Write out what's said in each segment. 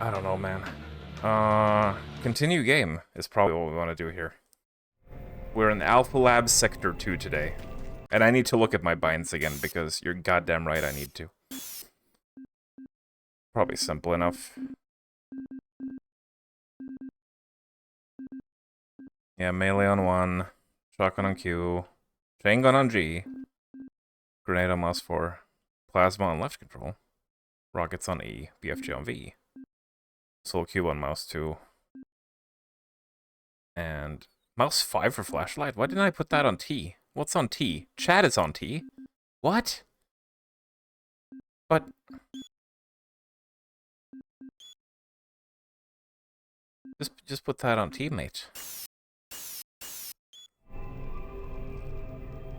I don't know, man. Continue game is probably what we want to do here. We're in Alpha Labs Sector 2 today. And I need to look at my binds again, because you're goddamn right I need to. Probably simple enough. Yeah, melee on 1, shotgun on Q, chain gun on G, grenade on mouse 4, plasma on left control, rockets on E, BFG on V, soul cube on mouse 2, and mouse 5 for flashlight? Why didn't I put that on T? What's on T? Chat is on T? What? But... Just put that on T, mate.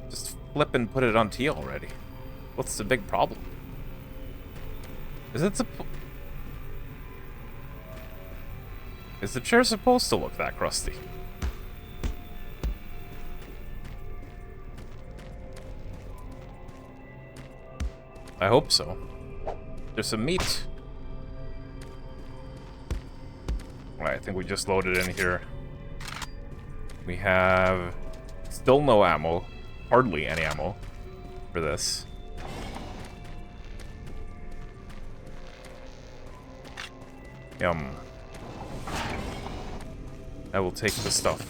Just flip and put it on T already. What's the big problem? Is the chair supposed to look that crusty? I hope so. There's some meat. Alright, I think we just loaded in here. We have still no ammo. Hardly any ammo for this. Yum. I will take the stuff.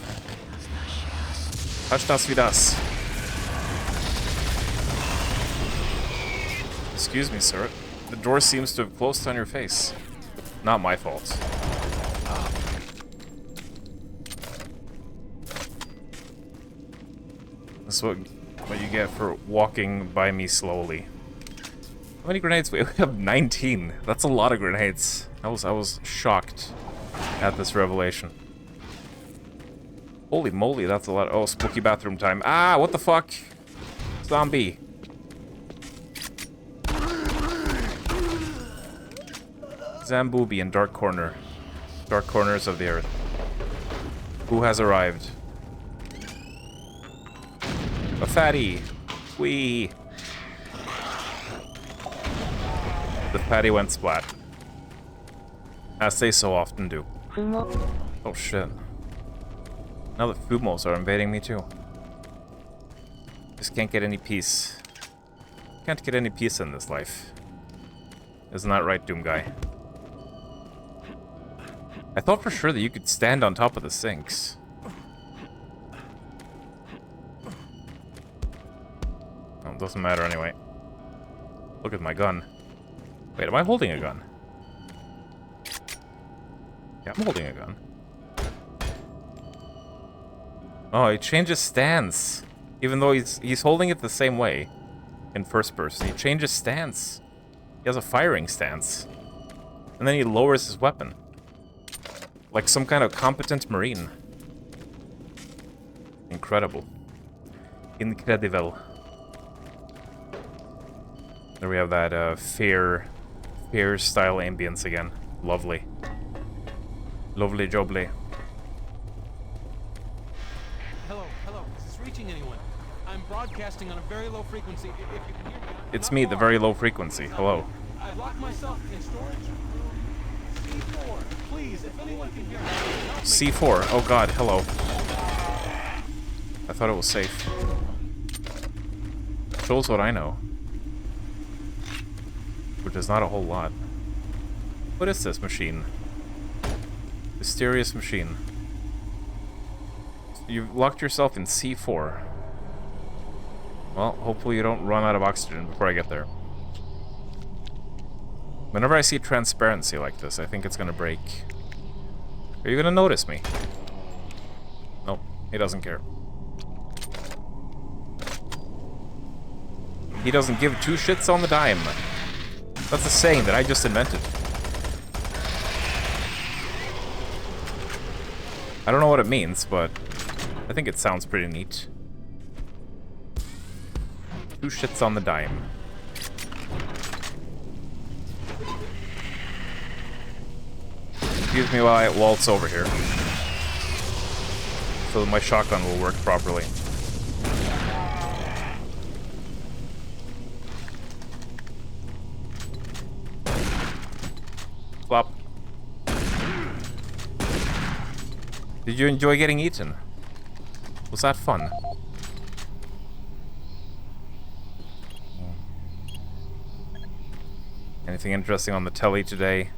Touch das wie das. Excuse me, sir. The door seems to have closed on your face. Not my fault. That's what you get for walking by me slowly. How many grenades? We have 19. That's a lot of grenades. I was shocked at this revelation. Holy moly, that's a lot. Oh, spooky bathroom time. Ah, what the fuck? Zombie. Zambooby in dark corner. Dark corners of the earth. Who has arrived? A fatty. Wee. The fatty went splat. As they so often do. Oh shit. Now that Fumos are invading me too. Just can't get any peace. Can't get any peace in this life. Isn't that right, Doom Guy? I thought for sure that you could stand on top of the sinks. Oh, it doesn't matter anyway. Look at my gun. Wait, am I holding a gun? Yeah, I'm holding a gun. Oh, he changes stance. Even though he's holding it the same way in first person. He changes stance. He has a firing stance. And then he lowers his weapon. Like some kind of competent marine. Incredible. Incredible. There we have that fair style ambience again. Lovely. Lovely jubbly. Hello, is this reaching anyone? I'm broadcasting on a very low frequency. If you can hear me, It's me, the very low frequency. Hello. I've locked myself in storage room C4. Please, if anyone can hear me, help me. C4. Oh god, hello. I thought it was safe. Shows what I know. Which is not a whole lot. What is this machine? Mysterious machine. You've locked yourself in C4. Well, hopefully you don't run out of oxygen before I get there. Whenever I see transparency like this, I think it's gonna break. Are you gonna notice me? Nope, he doesn't care. He doesn't give two shits on the dime. That's a saying that I just invented. I don't know what it means, but I think it sounds pretty neat. Two shits on the dime. Excuse me while I waltz over here. So that my shotgun will work properly. Flop. Did you enjoy getting eaten? Was that fun? Anything interesting on the telly today?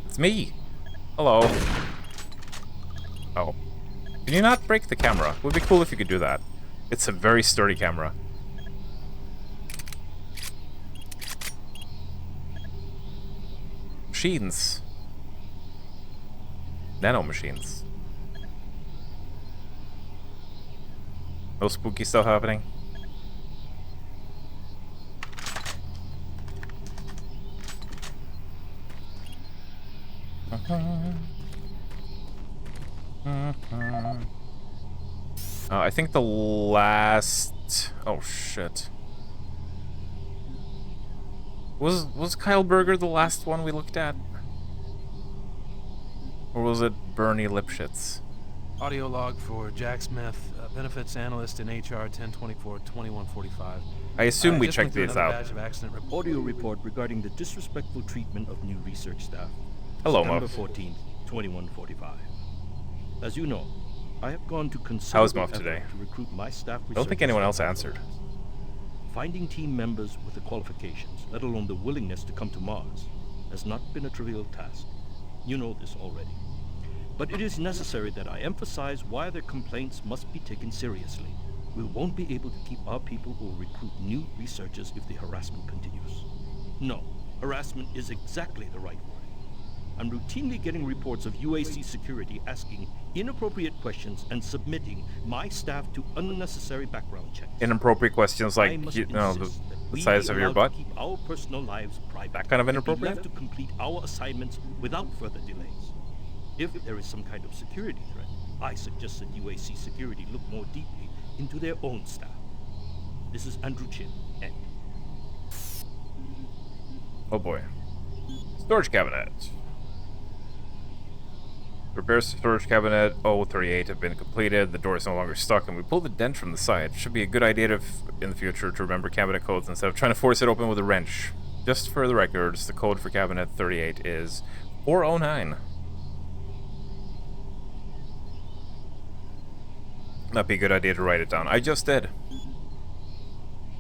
It's me! Hello. Oh. Can you not break the camera? It would be cool if you could do that. It's a very sturdy camera. Machines. Nano machines. No spooky stuff happening. I think the last... Oh, shit. Was Kyle Berger the last one we looked at? Or was it Bernie Lipschitz? Audio log for Jack Smith, benefits analyst in HR 1024-2145. I assume we checked these out. Audio report regarding the disrespectful treatment of new research staff. Hello, September Muff. 14th, 2145. As you know, I have gone to How's considerable Muff effort today? to recruit my staff. I don't think anyone else answered. Finding team members with the qualifications, let alone the willingness to come to Mars, has not been a trivial task. You know this already. But it is necessary that I emphasize why their complaints must be taken seriously. We won't be able to keep our people or recruit new researchers if the harassment continues. No, harassment is exactly the right word. I'm routinely getting reports of UAC security asking inappropriate questions and submitting my staff to unnecessary background checks. Inappropriate questions I like, must you know, insist that the we size be of your allowed butt. to keep our personal lives private. That kind of And be inappropriate? left to complete our assignments without further delays. If there is some kind of security threat, I suggest that UAC security look more deeply into their own staff. This is Andrew Chin, and Oh boy. Storage cabinet. Repairs to storage cabinet 038 have been completed. The door is no longer stuck, and we pulled the dent from the side. Should be a good idea in the future to remember cabinet codes instead of trying to force it open with a wrench. Just for the records, the code for cabinet 38 is 409. That'd be a good idea to write it down. I just did.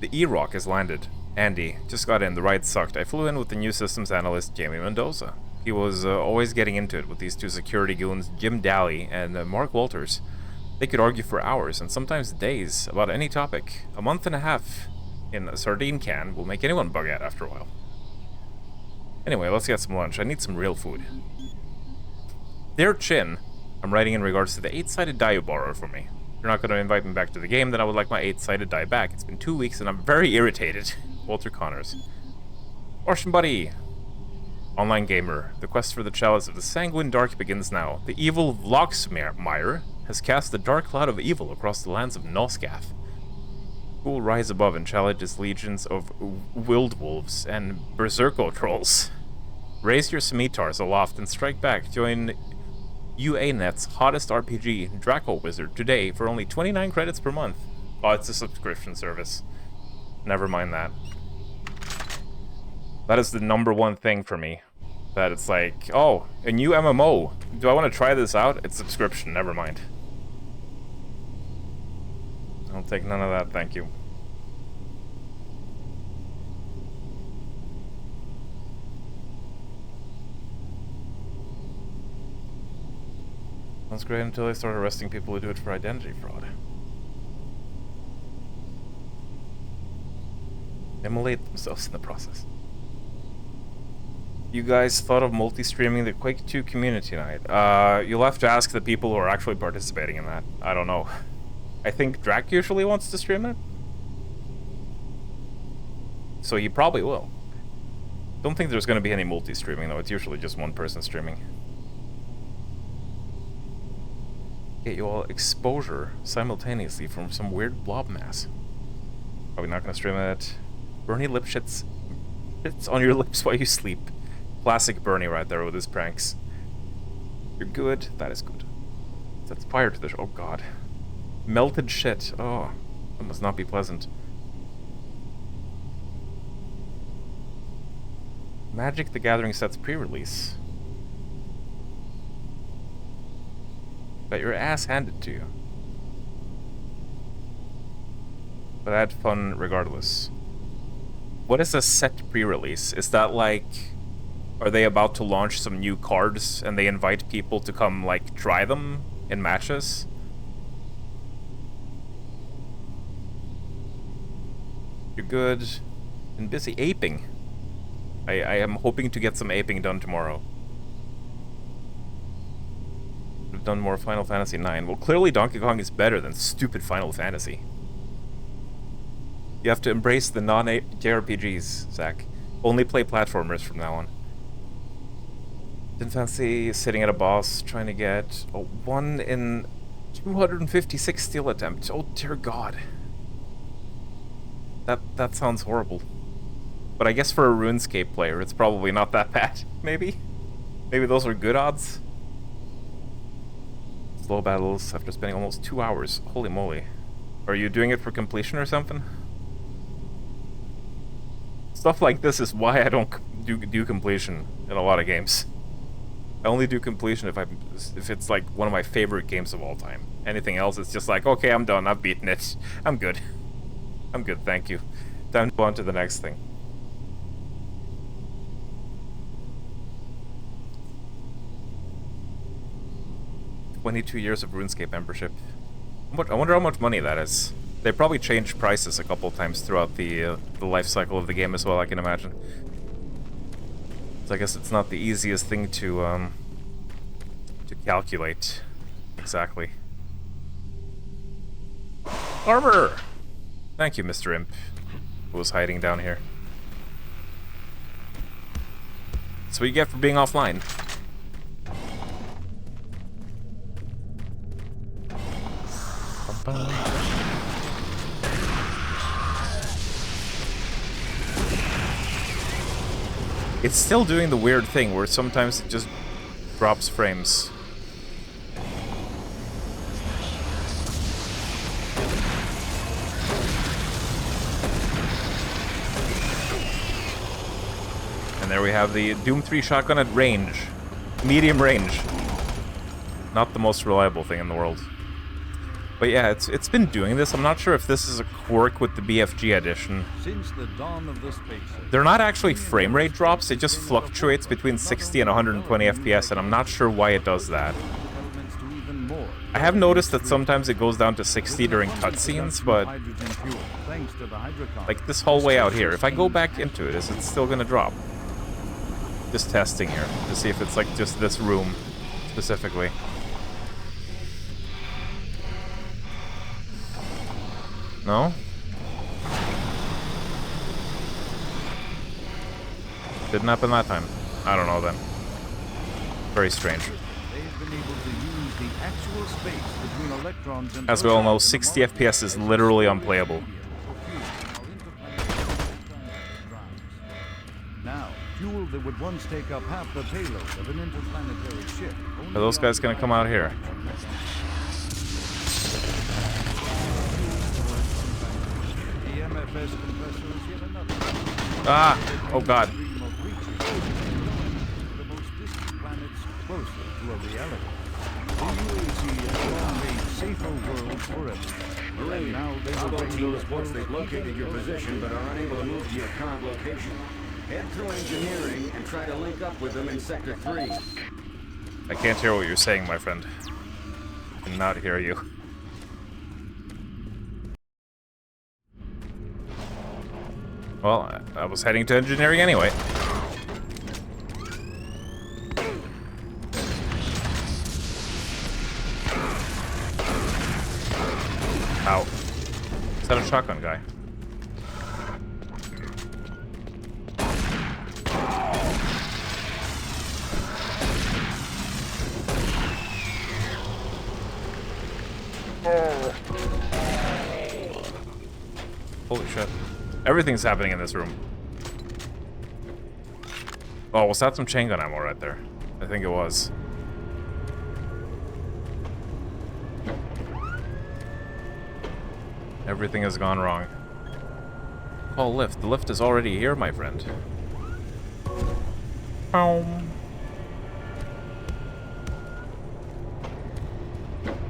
The E-Rock has landed. Andy just got in. The ride sucked. I flew in with the new systems analyst, Jamie Mendoza. He was always getting into it with these two security goons, Jim Daly and Mark Walters. They could argue for hours and sometimes days about any topic. A month and a half in a sardine can will make anyone bug out after a while. Anyway, let's get some lunch. I need some real food. Dear Chin, I'm writing in regards to the 8-sided die you borrowed from me. If you're not going to invite me back to the game, then I would like my 8-sided die back. It's been 2 weeks and I'm very irritated. Walter Connors. Ocean Buddy. Online gamer. The quest for the chalice of the sanguine dark begins now. The evil Vloxmire has cast the dark cloud of evil across the lands of Noscath. Who will rise above and challenge his legions of Wildwolves and Berserko trolls? Raise your scimitars aloft and strike back. Join UANet's hottest RPG, Draco Wizard, today for only 29 credits per month. Oh, it's a subscription service. Never mind that. That is the #1 thing for me. That it's like, oh, a new MMO. Do I want to try this out? It's subscription, never mind. I'll take none of that, thank you. That's great until they start arresting people who do it for identity fraud. Immolate themselves in the process. You guys thought of multi-streaming the Quake 2 community night? You'll have to ask the people who are actually participating in that. I don't know. I think Drac usually wants to stream it. So he probably will. Don't think there's going to be any multi-streaming though, it's usually just one person streaming. Get you all exposure simultaneously from some weird blob mass. Probably not going to stream it. Bernie Lipschitz. It's on your lips while you sleep. Classic Bernie right there with his pranks. You're good. That is good. Sets fire to the show. Oh god. Melted shit. Oh, that must not be pleasant. Magic the Gathering sets pre-release. Got your ass handed to you. But I had fun regardless. What is a set pre-release? Is that like... Are they about to launch some new cards and they invite people to come, like, try them in matches? You're good. And busy aping. I am hoping to get some aping done tomorrow. We've done more Final Fantasy IX. Well, clearly Donkey Kong is better than stupid Final Fantasy. You have to embrace the non-JRPGs, Zach. Only play platformers from now on. Didn't fancy sitting at a boss trying to get a 1 in 256 steal attempt. Oh dear God. That sounds horrible. But I guess for a RuneScape player, it's probably not that bad. Maybe? Maybe those are good odds? Slow battles after spending almost 2 hours. Holy moly. Are you doing it for completion or something? Stuff like this is why I don't do completion in a lot of games. I only do completion if it's like one of my favorite games of all time. Anything else, it's just like, okay, I'm done, I've beaten it. I'm good. I'm good, thank you. Time to go on to the next thing. "22 years of RuneScape membership." I wonder how much money that is. They probably changed prices a couple times throughout the life cycle of the game as well, I can imagine. So I guess it's not the easiest thing to calculate exactly. Armor! Thank you, Mr. Imp, who was hiding down here. That's what you get for being offline. It's still doing the weird thing where sometimes it just drops frames. And there we have the Doom 3 shotgun at range. Medium range. Not the most reliable thing in the world. But yeah, it's been doing this. I'm not sure if this is a quirk with the BFG edition. Since the dawn of the space age, They're not actually frame rate drops, it just fluctuates between 60 and 120 FPS, and I'm not sure why it does that. elements to even more. I have noticed that sometimes it goes down to 60 during cutscenes, but Hydrogen fuel, thanks to the hydrocarbon. like this hallway out here, if I go back into it, is it still gonna drop? Just testing here to see if it's like just this room specifically. No? Didn't happen that time. I don't know then. Very strange. They've been able to use the actual space between electrons and As we all know, protons 60 FPS is literally unplayable. Now, fuel that would once take up half the payload of an interplanetary ship. Are those guys gonna come out here? The MFS compressor is yet another. Ah! Oh god. Dream of reaching the most distant planets closer to a reality. The UAC has long made safer worlds for everyone. And now they will bring those Once they've located your position but are unable to move to your current location, head through engineering and try to link up with them in Sector 3. I can't hear what you're saying, my friend. I cannot hear you. Well, I was heading to engineering anyway. Ow. Is that a shotgun guy? Holy shit. Everything's happening in this room. Oh, was that some chain gun ammo right there? I think it was. Everything has gone wrong. Call lift. The lift is already here, my friend.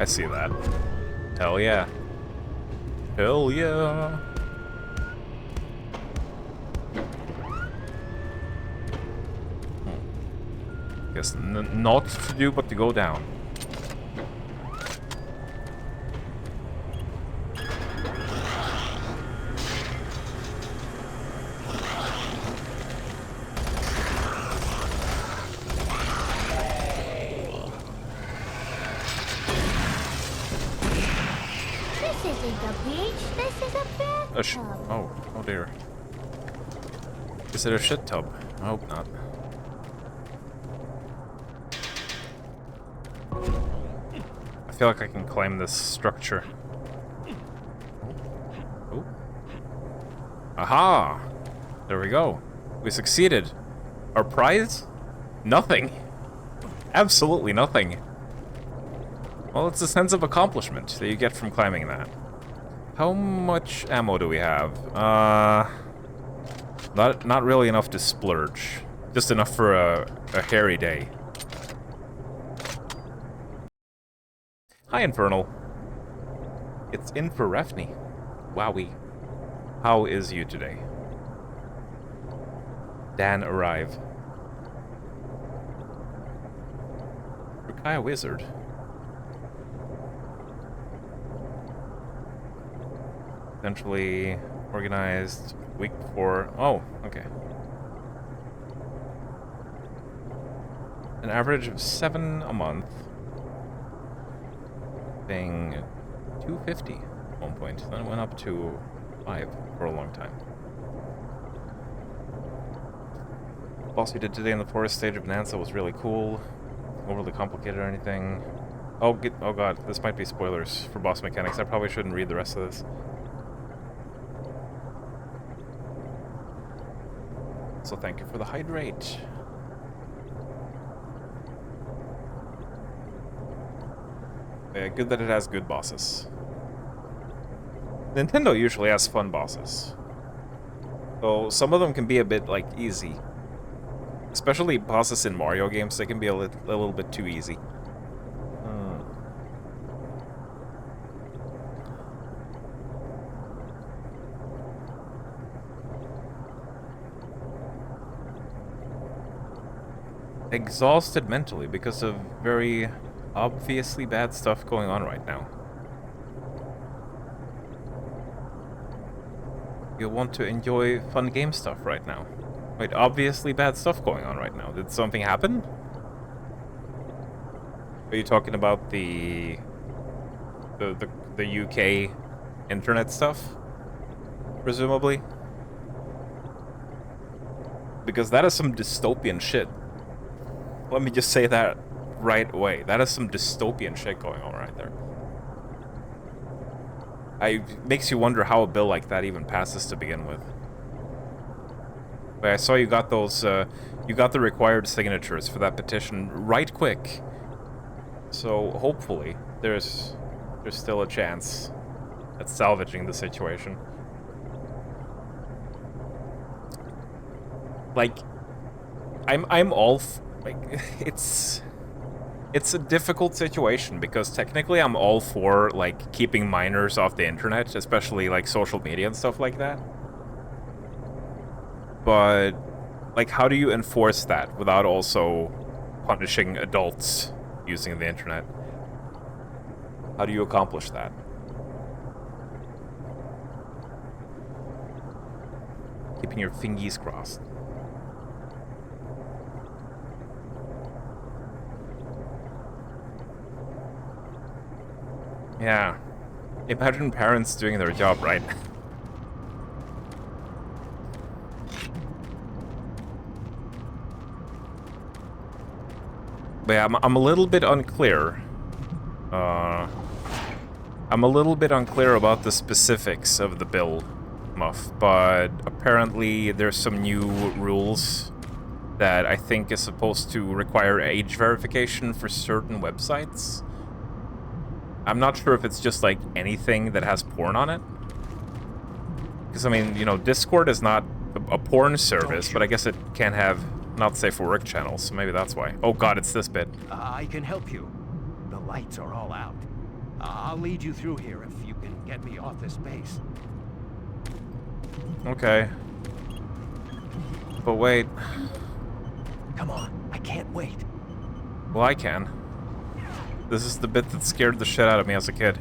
I see that. Hell yeah. Hell yeah. Guess not to do but to go down. This isn't a beach, this is a bathtub. Oh dear. Is it a shit tub? I hope not. I feel like I can climb this structure. Oh. Aha! There we go. We succeeded. Our prize? Nothing. Absolutely nothing. Well, it's a sense of accomplishment that you get from climbing that. How much ammo do we have? Not really enough to splurge. Just enough for a hairy day. Hi, Infernal. It's Infrarefni. Wowie. How is you today? Dan arrive. Rukaya Wizard. Essentially organized week before. Oh, okay. An average of 7 a month. Paying $250 at one point. Then it went up to $5 for a long time. Boss we did today in the forest stage of Bonanza was really cool. Overly complicated or anything. Oh god, this might be spoilers for boss mechanics. I probably shouldn't read the rest of this. So thank you for the hydrate. Yeah, good that it has good bosses. Nintendo usually has fun bosses. So some of them can be a bit, like, easy. Especially bosses in Mario games, they can be a little bit too easy. Exhausted mentally because of very obviously bad stuff going on right now. You want to enjoy fun game stuff right now. Wait, obviously bad stuff going on right now. Did something happen? Are you talking about the UK internet stuff? Presumably? Because that is some dystopian shit. Let me just say that right away. That is some dystopian shit going on right there. It makes you wonder how a bill like that even passes to begin with. But I saw you got those, you got the required signatures for that petition right quick. So hopefully there's still a chance at salvaging the situation. Like, I'm all like, it's a difficult situation because technically I'm all for, like, keeping minors off the internet, especially, like, social media and stuff like that. But, like, how do you enforce that without also punishing adults using the internet? How do you accomplish that? Keeping your fingies crossed. Yeah. Imagine parents doing their job right. But yeah, I'm a little bit unclear. I'm a little bit unclear about the specifics of the bill, Muff, but apparently there's some new rules that I think is supposed to require age verification for certain websites. I'm not sure if it's just, like, anything that has porn on it. Because, I mean, you know, Discord is not a porn service, but I guess it can have not safe for work channels, so maybe that's why. Oh god, it's this bit. I can help you. The lights are all out. I'll lead you through here if you can get me off this base. Okay. But wait. Come on, I can't wait. Well, I can. This is the bit that scared the shit out of me as a kid.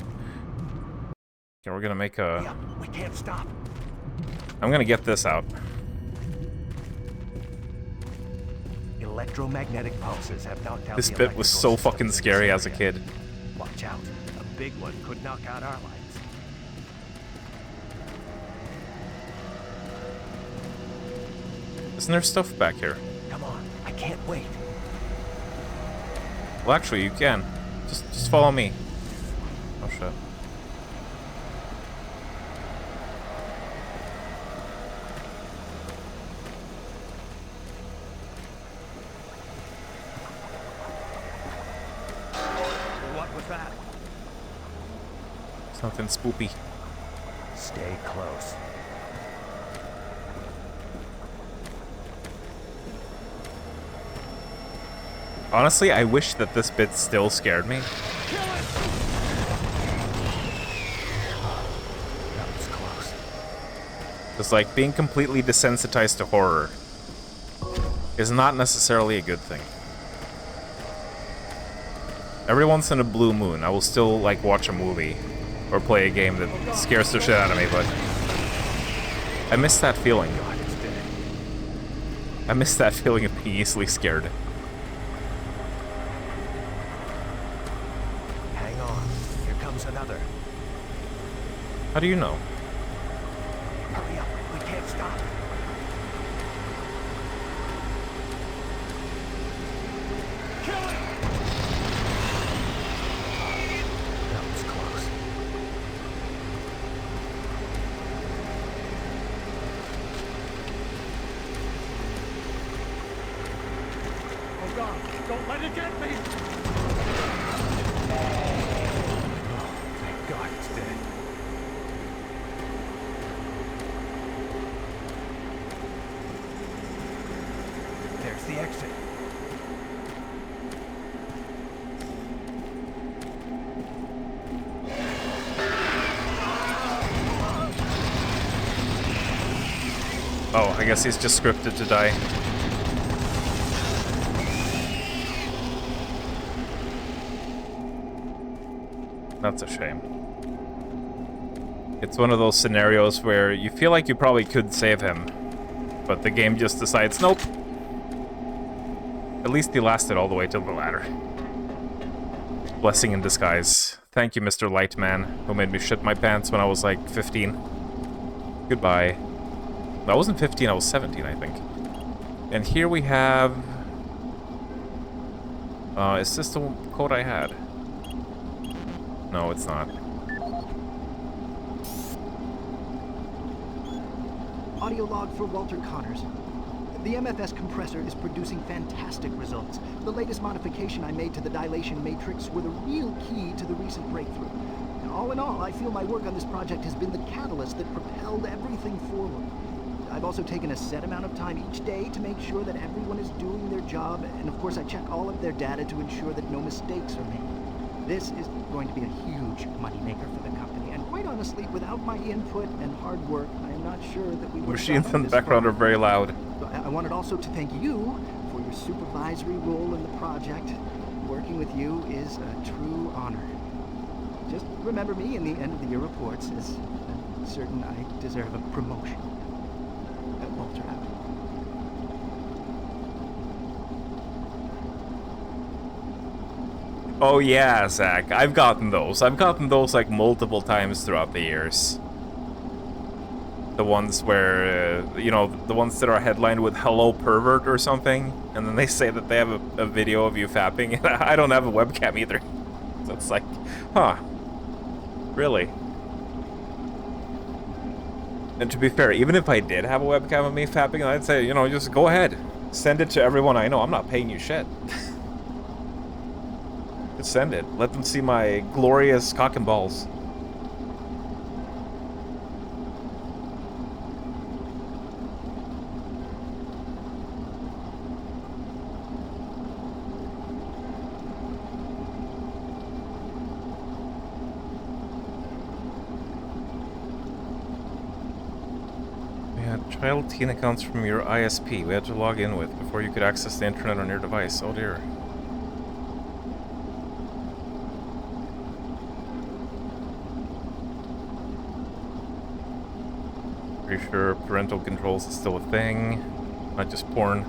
Okay, we're gonna make a... Yeah, we can't stop. I'm gonna get this out. Electromagnetic pulses have knocked out This the bit was so electrical fucking systems in scary this as a area. kid. Watch out. A big one could knock out our lights. Isn't there stuff back here? Come on, I can't wait. Well, actually, you can. Just follow me. Oh, shit. What was that? Something spoopy. Stay close. Honestly, I wish that this bit still scared me. That was close. Because, like, being completely desensitized to horror is not necessarily a good thing. Every once in a blue moon, I will still, like, watch a movie or play a game that scares the shit out of me, but I miss that feeling. God, it's dead. I miss that feeling of being easily scared. Hang on. Here comes another. How do you know? Hurry up. We can't stop. Kill it! That was close. Oh God! Don't let it get me! Thank God it's dead. There's the exit. Oh, I guess he's just scripted to die. That's a shame. It's one of those scenarios where you feel like you probably could save him, but the game just decides, nope. At least he lasted all the way to the ladder. Blessing in disguise. Thank you, Mr. Lightman, who made me shit my pants when I was like 15. Goodbye. I wasn't 15, I was 17, I think. And here we have... is this the code I had? No, it's not. Audio log for Walter Connors. The MFS compressor is producing fantastic results. The latest modification I made to the dilation matrix were the real key to the recent breakthrough. All in all, I feel my work on this project has been the catalyst that propelled everything forward. I've also taken a set amount of time each day to make sure that everyone is doing their job, and of course I check all of their data to ensure that no mistakes are made. This is going to be a huge moneymaker for the company, and quite honestly, without my input and hard work, I am not sure that we would have Machines gotten in the this background far. are very loud. I wanted also to thank you for your supervisory role in the project. Working with you is a true honor. Just remember me in the end of the year reports, as I'm certain I deserve a promotion. Walter out. Oh yeah, Zach, I've gotten those. I've gotten those like multiple times throughout the years. The ones where, you know, the ones that are headlined with "Hello Pervert" or something, and then they say that they have a video of you fapping. I don't have a webcam either. So it's like, huh. Really? And to be fair, even if I did have a webcam of me fapping, I'd say, you know, just go ahead. Send it to everyone I know. I'm not paying you shit. Just send it. Let them see my glorious cock and balls. child teen accounts from your ISP we had to log in with before you could access the internet on your device. Oh dear. Pretty sure parental controls is still a thing, not just porn.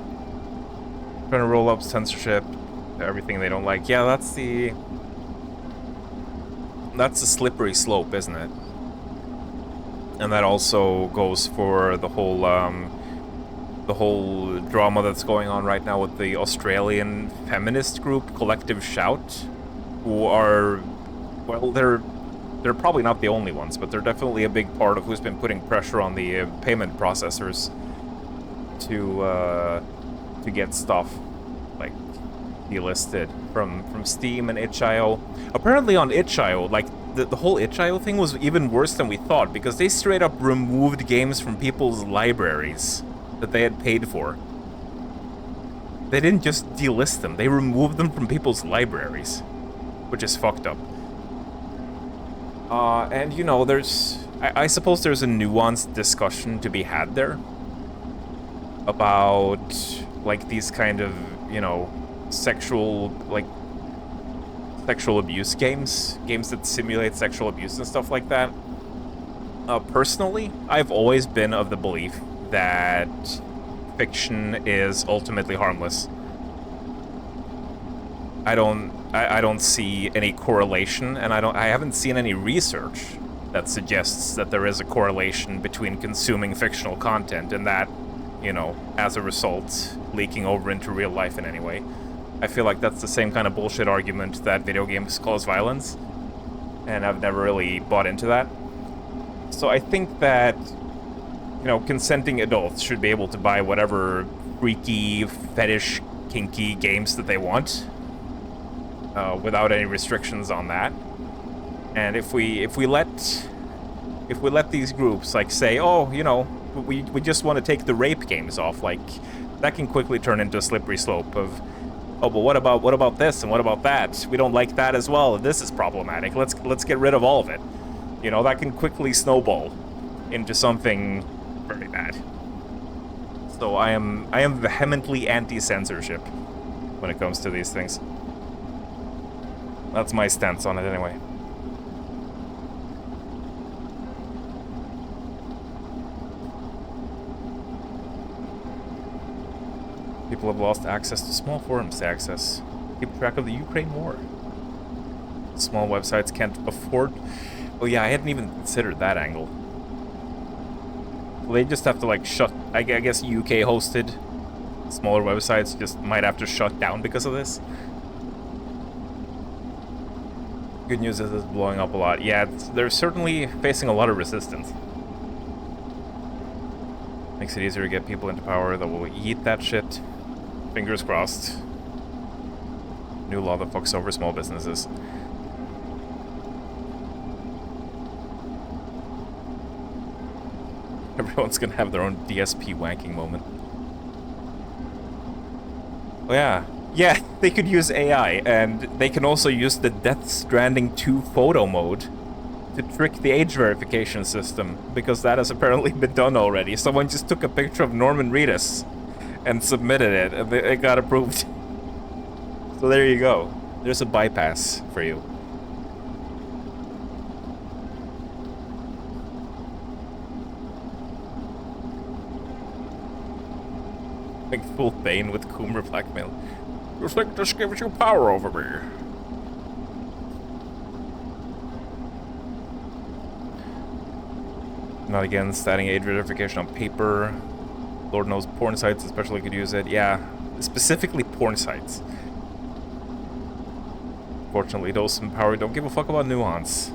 Trying to roll up censorship to everything they don't like. Yeah, that's the slippery slope, isn't it? And that also goes for the whole drama that's going on right now with the Australian feminist group Collective Shout, who are, well, they're probably not the only ones, but they're definitely a big part of who's been putting pressure on the payment processors to get stuff like delisted from Steam and itch.io. Apparently on itch.io, like the whole itch.io thing was even worse than we thought, because they straight up removed games from people's libraries that they had paid for. They didn't just delist them, they removed them from people's libraries, which is fucked up. And you know, I suppose there's a nuanced discussion to be had there about like these kind of, you know, sexual abuse games that simulate sexual abuse and stuff like that. Personally, I've always been of the belief that fiction is ultimately harmless. I don't see any correlation, and I haven't seen any research that suggests that there is a correlation between consuming fictional content and that, you know, as a result, leaking over into real life in any way. I feel like that's the same kind of bullshit argument that video games cause violence, and I've never really bought into that. So I think that, you know, consenting adults should be able to buy whatever freaky, fetish, kinky games that they want, without any restrictions on that. And if we let these groups like say, oh, you know, we just want to take the rape games off, like that can quickly turn into a slippery slope of, oh, but what about this and what about that? We don't like that as well. This is problematic. Let's get rid of all of it. You know, that can quickly snowball into something very bad. So I am vehemently anti-censorship when it comes to these things. That's my stance on it anyway. People have lost access to small forums to keep track of the Ukraine war. Small websites can't afford... Oh yeah, I hadn't even considered that angle. Well, they just have to like shut... I guess UK hosted smaller websites just might have to shut down because of this. Good news is it's blowing up a lot. Yeah, they're certainly facing a lot of resistance. Makes it easier to get people into power that will eat that shit. Fingers crossed. New law that fucks over small businesses. Everyone's gonna have their own DSP wanking moment. Oh yeah. Yeah, they could use AI, and they can also use the Death Stranding 2 photo mode to trick the age verification system, because that has apparently been done already. Someone just took a picture of Norman Reedus and submitted it, and it got approved. So there you go. There's a bypass for you. Like full Bane with Coomer blackmail. You think this gives you power over me? Not against adding age verification on paper. Lord knows porn sites especially could use it. Yeah, specifically porn sites. Fortunately, those in power don't give a fuck about nuance.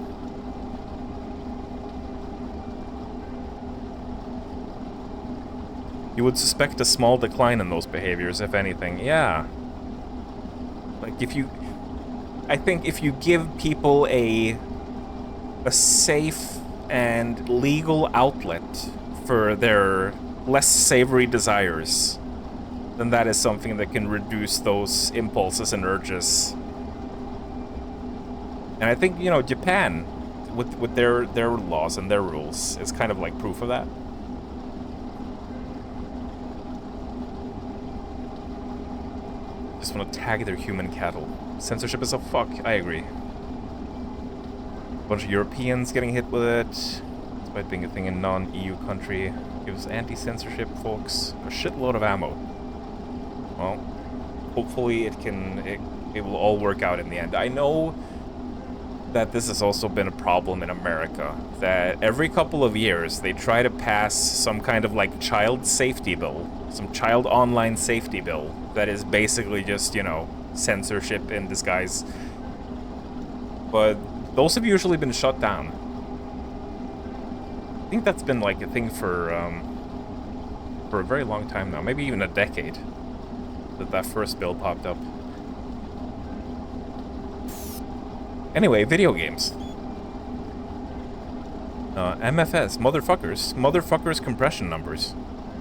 You would suspect a small decline in those behaviors, if anything. Yeah. Like, I think if you give people a safe and legal outlet for their less savory desires, then that is something that can reduce those impulses and urges. And I think, you know, Japan, with their laws and their rules, is kind of like proof of that. just want to tag their human cattle. Censorship is a fuck, I agree. A bunch of Europeans getting hit with it, despite being a thing in non-EU country. Gives anti-censorship folks a shitload of ammo. Well, hopefully it will all work out in the end. I know that this has also been a problem in America, that every couple of years they try to pass some kind of like child safety bill, some child online safety bill that is basically just, you know, censorship in disguise. But those have usually been shut down. I think that's been like a thing for a very long time now, maybe even a decade, that first bill popped up. Anyway, video games. MFS, motherfuckers compression numbers.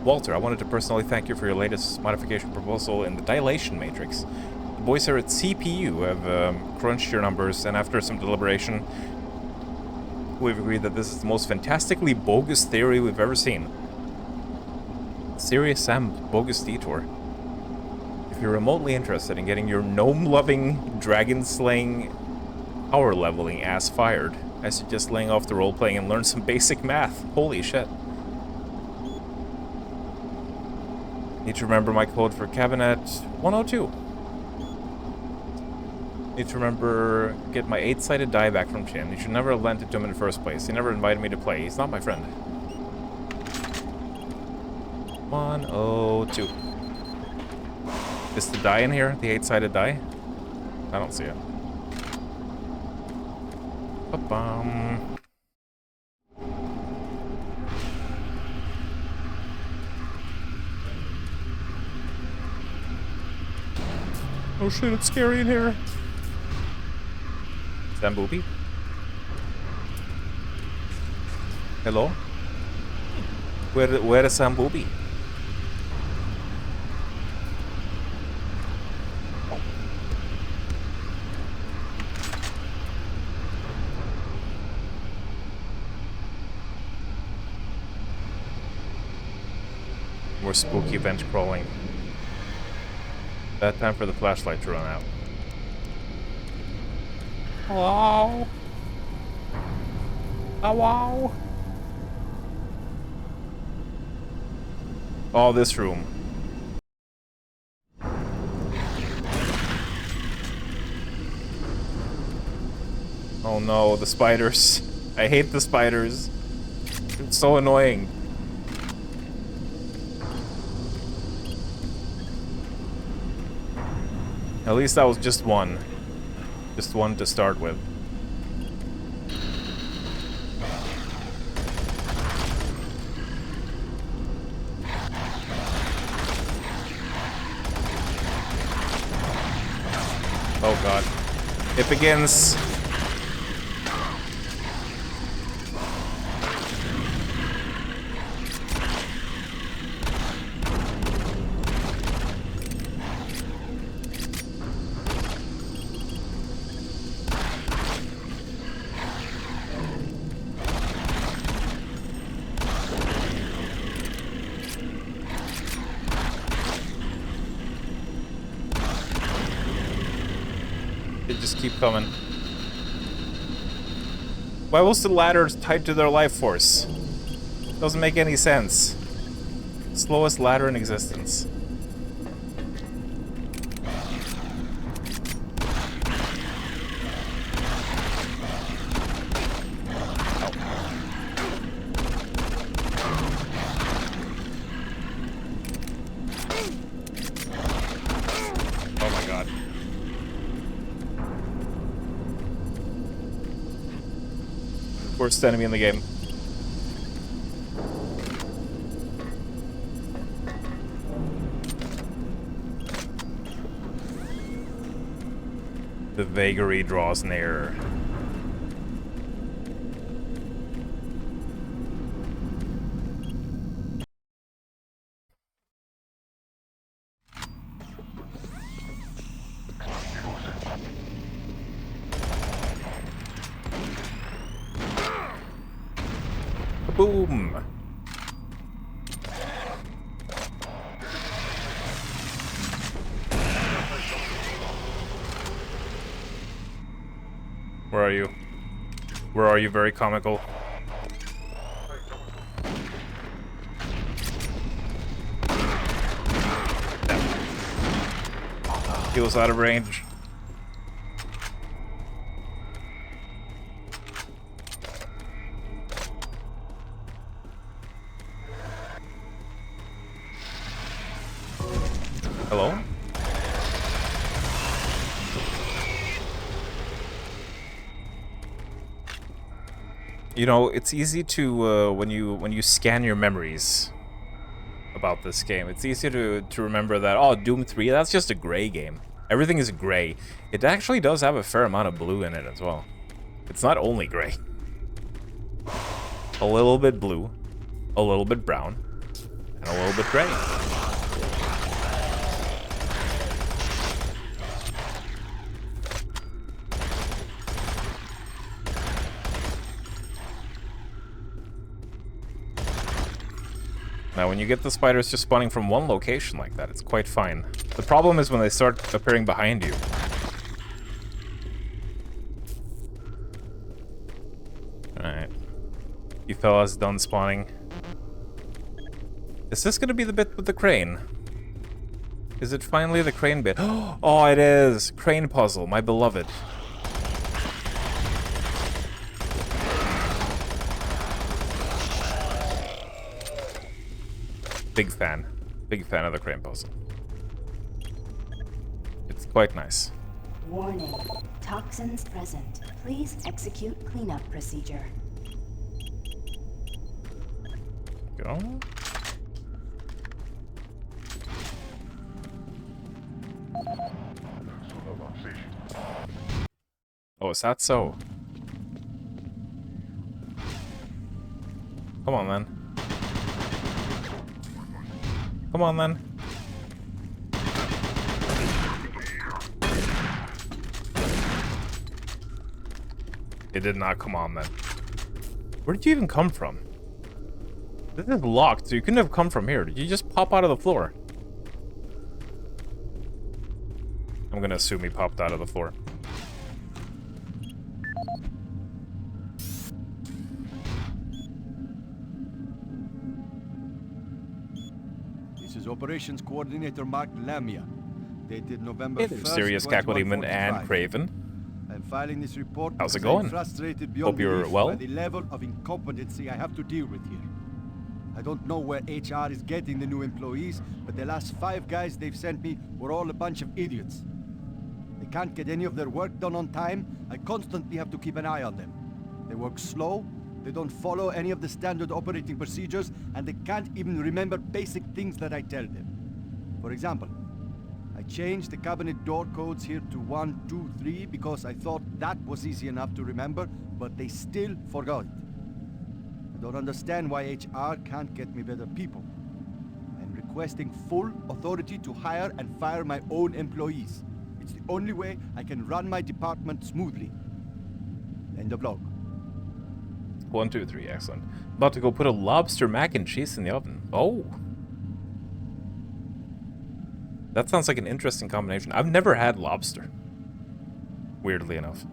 Walter, I wanted to personally thank you for your latest modification proposal in the dilation matrix. The boys here at CPU have crunched your numbers, and after some deliberation, we've agreed that this is the most fantastically bogus theory we've ever seen. Serious Sam bogus detour. If you're remotely interested in getting your gnome-loving, dragon-slaying, power-leveling ass fired, I suggest laying off the role-playing and learn some basic math. Holy shit. Need to remember my code for cabinet 102. Need to remember get my 8-sided die back from Chin. You should never have lent it to him in the first place. He never invited me to play. He's not my friend. 102. Is the die in here? The 8-sided die? I don't see it. Ba-bum. Oh shit, it's scary in here. Zambooby? Hello? Where is Zambooby? More spooky bench crawling. Bad time for the flashlight to run out. Hello? Hello? Oh, this room. Oh no, the spiders. I hate the spiders. It's so annoying. At least that was just one. Just one to start with. Oh god. It begins. They just keep coming. Why was the ladder tied to their life force? Doesn't make any sense. Slowest ladder in existence. Oh my god. Worst enemy in the game. The vagary draws near. Boom! Where are you? Where are you, very comical? He was out of range. Hello? You know, it's easy to when you scan your memories about this game, it's easy to remember that, oh, Doom 3, that's just a gray game. Everything is gray. It actually does have a fair amount of blue in it as well. It's not only gray. A little bit blue, a little bit brown, and a little bit gray. Now, when you get the spiders just spawning from one location like that, it's quite fine. The problem is when they start appearing behind you. Alright. You fellas done spawning. Is this gonna be the bit with the crane? Is it finally the crane bit? Oh, it is! Crane puzzle, my beloved. Big fan. Big fan of the crane puzzle. It's quite nice. Warning. Toxins present. Please execute cleanup procedure. Go. Oh, is that so? Come on, man. Come on, then. It did not come on, then. Where did you even come from? This is locked, so you couldn't have come from here. Did you just pop out of the floor? I'm gonna assume he popped out of the floor. This is Operations Coordinator Mark Lamia, dated November Hey there, 1st, Serious Cackle Demon and 2145. Craven. I'm filing this report How's it because I'm going? frustrated beyond Hope you're belief well. by the level of incompetency I have to deal with here. I don't know where HR is getting the new employees, but the last 5 guys they've sent me were all a bunch of idiots. They can't get any of their work done on time. I constantly have to keep an eye on them. They work slow, they don't follow any of the standard operating procedures, and they can't even remember basic things that I tell them. For example, I changed the cabinet door codes here to 1, 2, 3 because I thought that was easy enough to remember, but they still forgot it. I don't understand why HR can't get me better people. I'm requesting full authority to hire and fire my own employees. It's the only way I can run my department smoothly. End of log. 1, 2, 3, excellent. About to go put a lobster mac and cheese in the oven. Oh. That sounds like an interesting combination. I've never had lobster. Weirdly enough.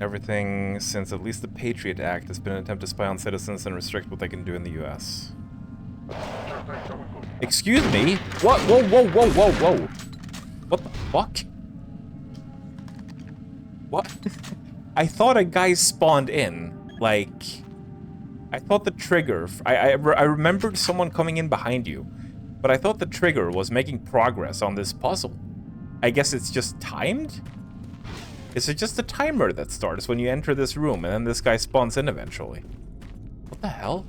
Everything since at least the Patriot Act has been an attempt to spy on citizens and restrict what they can do in the US. Excuse me? What? Whoa, whoa, whoa, whoa, whoa. What the fuck? What? I thought a guy spawned in. Like, I thought the trigger... I remembered someone coming in behind you. But I thought the trigger was making progress on this puzzle. I guess it's just timed? Is it just a timer that starts when you enter this room and then this guy spawns in eventually? What the hell?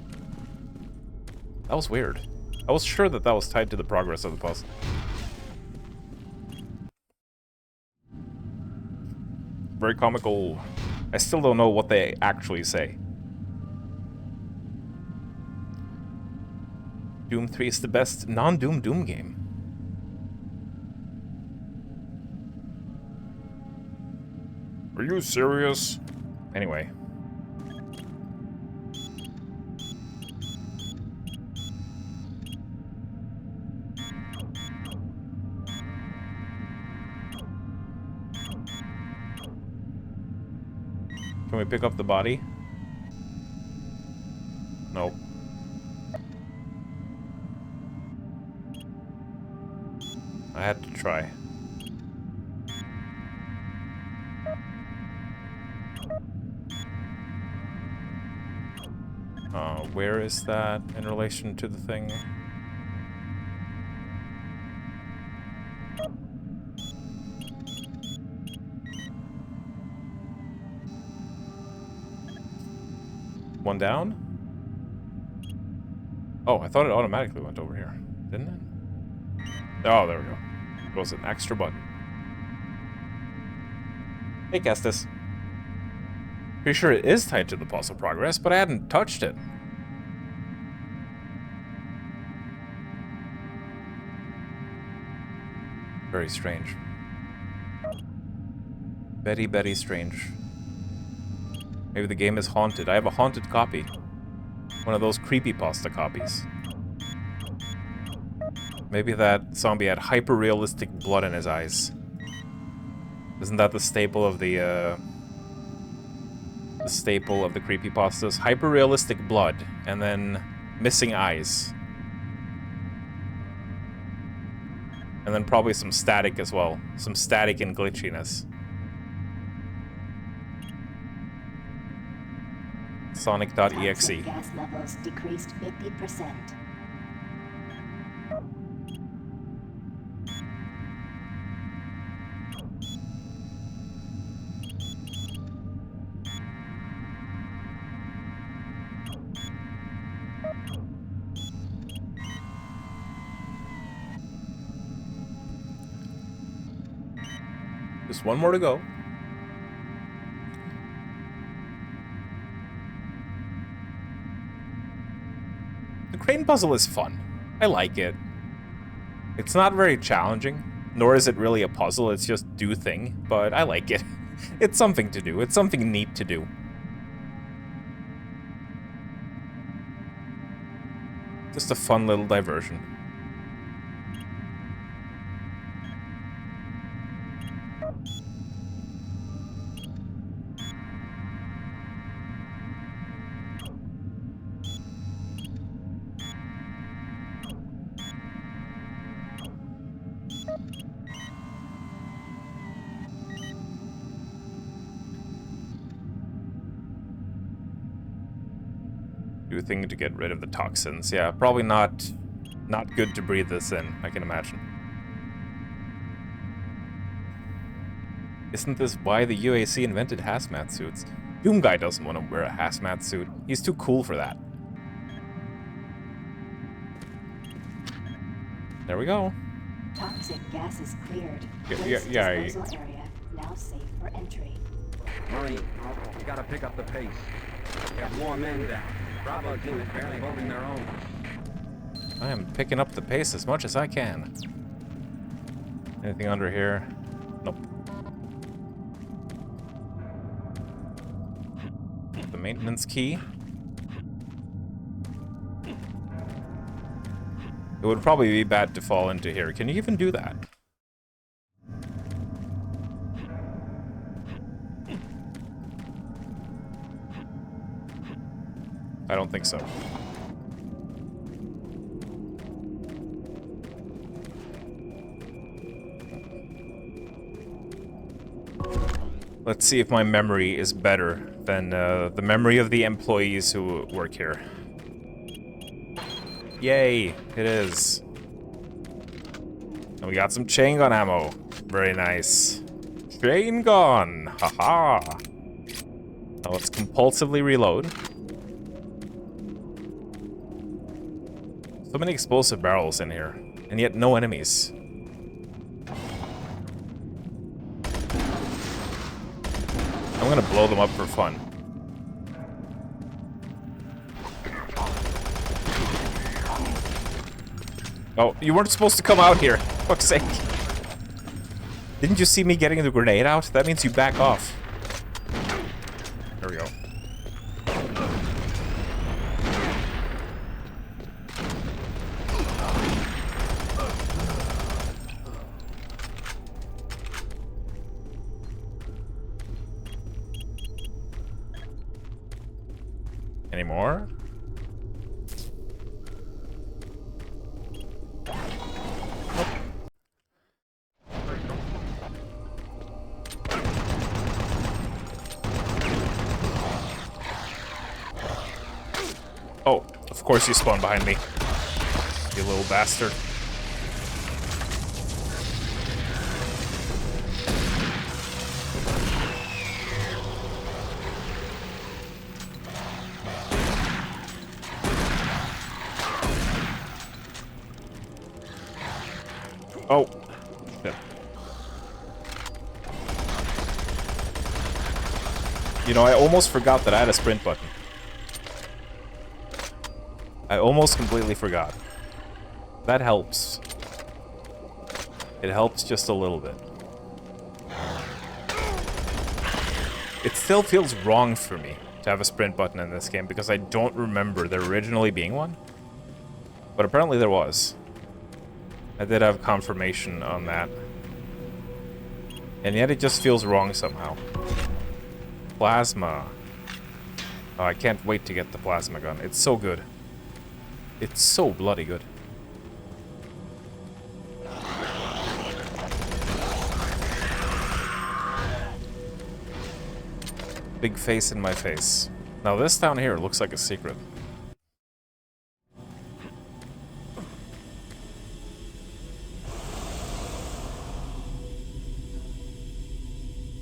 That was weird. I was sure that that was tied to the progress of the puzzle. Very comical. I still don't know what they actually say. Doom 3 is the best non-Doom Doom game. Are you serious? Anyway. Can we pick up the body? Nope. I had to try. Where is that in relation to the thing? One down? Oh, I thought it automatically went over here. Didn't it? Oh, there we go. It was an extra button. Hey, Kestis. Pretty sure it is tied to the pulse of progress, but I hadn't touched it. Very strange. Very strange. Maybe the game is haunted. I have a haunted copy. One of those creepypasta copies. Maybe that zombie had hyper-realistic blood in his eyes. Isn't that the staple of the creepypastas? Hyper-realistic blood, and then missing eyes. And then probably some static as well. Some static and glitchiness. Sonic.exe. Gas levels decreased 50%. Just one more to go. The crane puzzle is fun. I like it. It's not very challenging, nor is it really a puzzle, it's just do thing, but I like it. It's something to do. It's something neat to do. Just a fun little diversion. Thing to get rid of the toxins. Yeah, probably not good to breathe this in, I can imagine. Isn't this why the UAC invented hazmat suits? Doom Guy doesn't want to wear a hazmat suit. He's too cool for that. There we go. Toxic gas is cleared. Yeah. Disposal area now safe for entry. Murray, you gotta pick up the pace. We have more men down. Bravo team is barely holding their own. I am picking up the pace as much as I can. Anything under here? Nope. The maintenance key. It would probably be bad to fall into here. Can you even do that? I don't think so. Let's see if my memory is better than the memory of the employees who work here. Yay, it is. And we got some chain gun ammo. Very nice. Chain gun! Haha! Now let's compulsively reload. So many explosive barrels in here, and yet no enemies. I'm gonna blow them up for fun. Oh, you weren't supposed to come out here. Fuck's sake. Didn't you see me getting the grenade out? That means you back off. There we go. more? Oh, of course you spawned behind me. You little bastard. Oh. Shit. You know, I almost forgot that I had a sprint button. I almost completely forgot. That helps. It helps just a little bit. It still feels wrong for me to have a sprint button in this game because I don't remember there originally being one. But apparently there was. I did have confirmation on that. And yet it just feels wrong somehow. Plasma. Oh, I can't wait to get the plasma gun. It's so good. It's so bloody good. Big face in my face. Now this down here looks like a secret.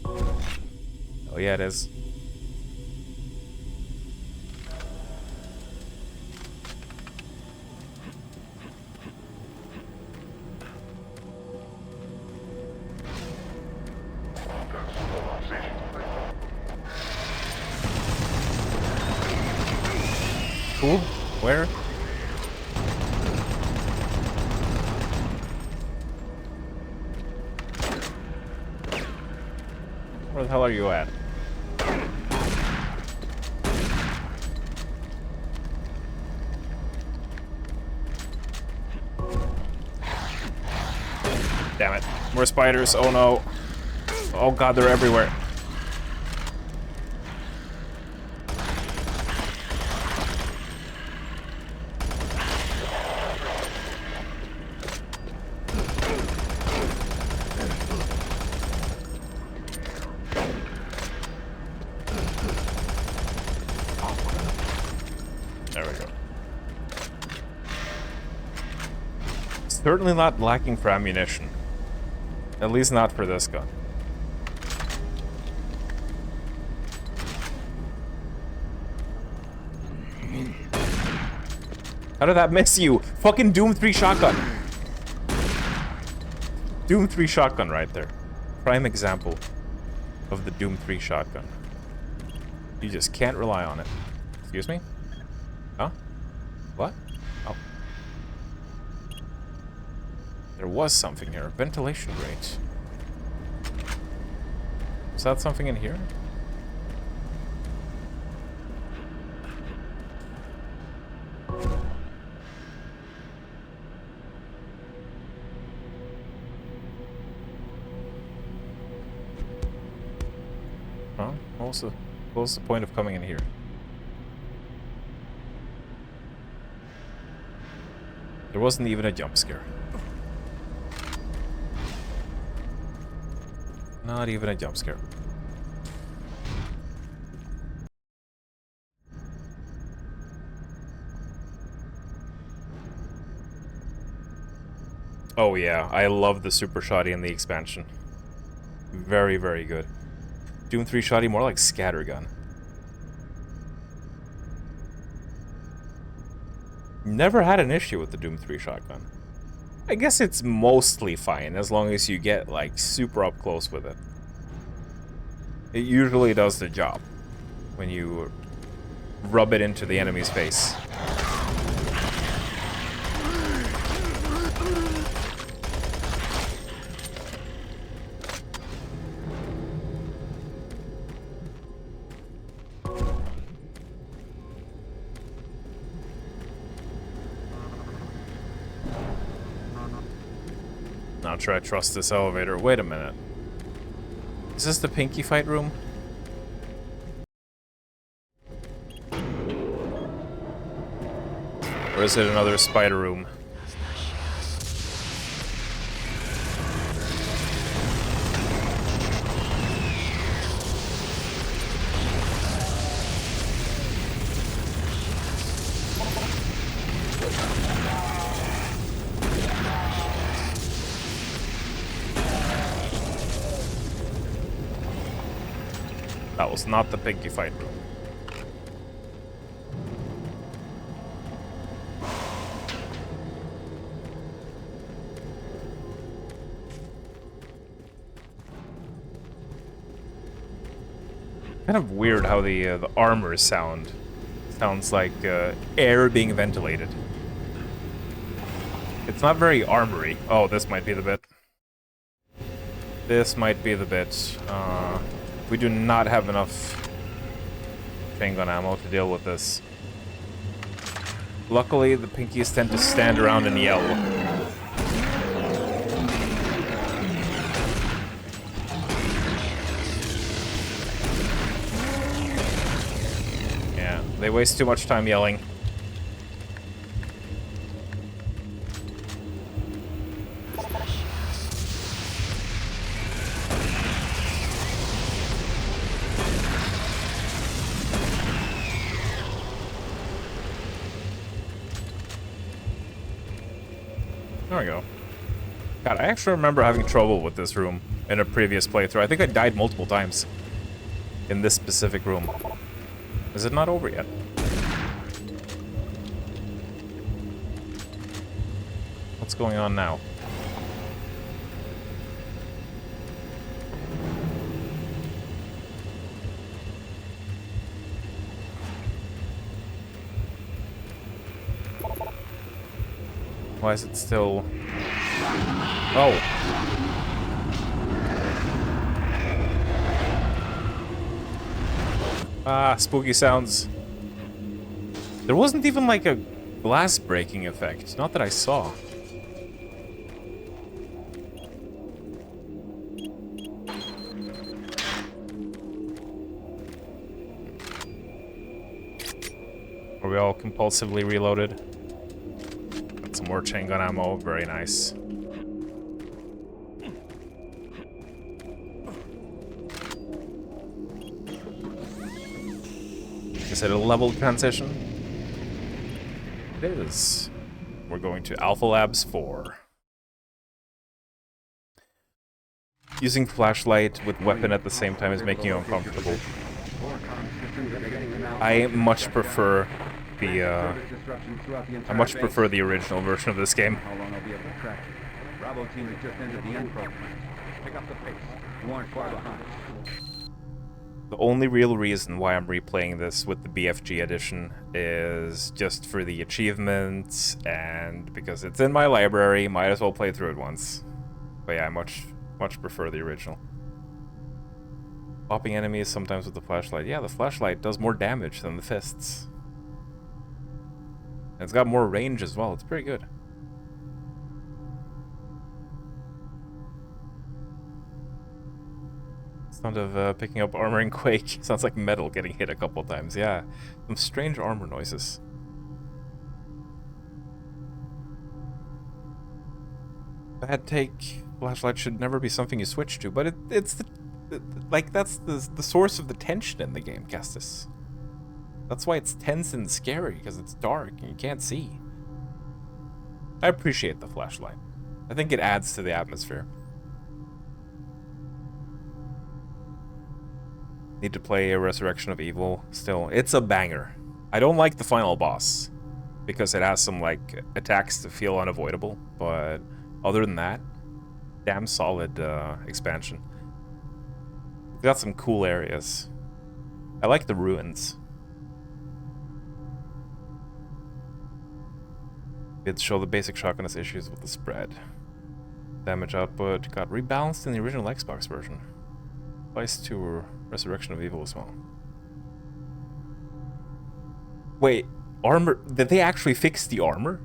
Oh yeah, it is. Cool. Where? Where the hell are you at? Damn it. More spiders. Oh no. Oh god, they're everywhere. There we go. Certainly not lacking for ammunition. At least not for this gun. How did that miss you? Fucking Doom 3 shotgun. Doom 3 shotgun right there. Prime example of the Doom 3 shotgun. You just can't rely on it. Excuse me? Huh? What? Oh. There was something here. Ventilation grate. Is that something in here? Huh? What's the point of coming in here? There wasn't even a jump scare. Not even a jump scare. Oh yeah, I love the super shoddy in the expansion. Very, very good. Doom 3 shoddy, more like scattergun. Never had an issue with the Doom 3 shotgun. I guess it's mostly fine as long as you get like super up close with it. It usually does the job when you rub it into the enemy's face. Not sure I trust this elevator. Wait a minute. Is this the Pinky fight room? Or is it another spider room? That was not the pinky fight room. Kind of weird how the armor sounds like air being ventilated. It's not very armory. Oh, this might be the bit. This might be the bit. We do not have enough chain gun ammo to deal with this. Luckily, the pinkies tend to stand around and yell. Yeah, they waste too much time yelling. There we go. God, I actually remember having trouble with this room in a previous playthrough. I think I died multiple times in this specific room. Is it not over yet? What's going on now? Why is it still... Oh. Ah, spooky sounds. There wasn't even like a glass breaking effect. Not that I saw. Are we all compulsively reloaded? Some more chain gun ammo, very nice. Is it a level transition? It is. We're going to Alpha Labs 4. Using flashlight with weapon at the same time is making you uncomfortable. I much prefer the original version of this game. How long I'll be able to track it. Bravo team has just entered the end program. Pick up the pace. You aren't far behind. The only real reason why I'm replaying this with the BFG edition is just for the achievements and because it's in my library, might as well play through it once. But yeah, I much prefer the original. Popping enemies sometimes with the flashlight. Yeah, the flashlight does more damage than the fists. And it's got more range as well. It's pretty good. Sound of picking up armor in Quake. Sounds like metal getting hit a couple times. Yeah, some strange armor noises. Bad take. Flashlight should never be something you switch to, but it's that's the source of the tension in the game, Castus. That's why it's tense and scary, because it's dark and you can't see. I appreciate the flashlight. I think it adds to the atmosphere. Need to play a Resurrection of Evil still. It's a banger. I don't like the final boss because it has some like attacks that feel unavoidable, but other than that, damn solid expansion. It's got some cool areas. I like the ruins. Did show the basic shotgun has issues with the spread. Damage output got rebalanced in the original Xbox version. Applies to Resurrection of Evil as well. Wait, armor? Did they actually fix the armor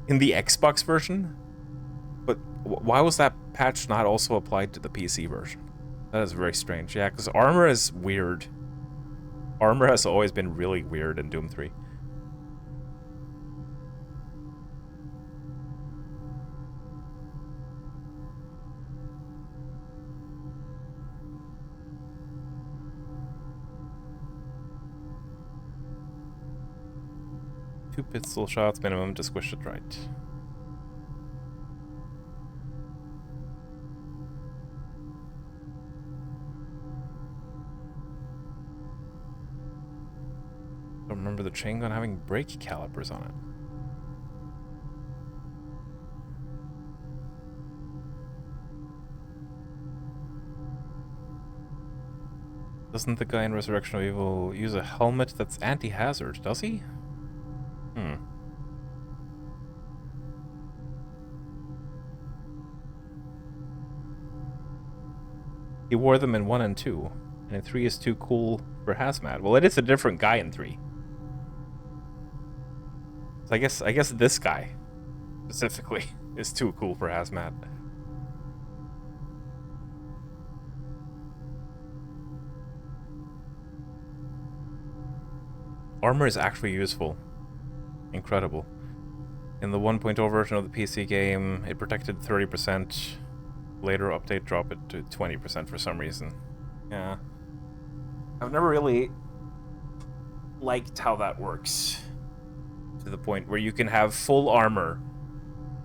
in the Xbox version? But why was that patch not also applied to the PC version? That is very strange. Yeah, because armor is weird. Armor has always been really weird in Doom 3. 2 pistol shots minimum to squish it right. Don't remember the chain gun having brake calipers on it. Doesn't the guy in Resurrection of Evil use a helmet that's anti-hazard, does he? He wore them in 1 and 2, and in 3 is too cool for hazmat. Well, it is a different guy in 3. So I guess this guy, specifically, is too cool for hazmat. Armor is actually useful. Incredible. In the 1.0 version of the PC game, it protected 30%. Later update dropped it to 20% for some reason. Yeah. I've never really liked how that works. To the point where you can have full armor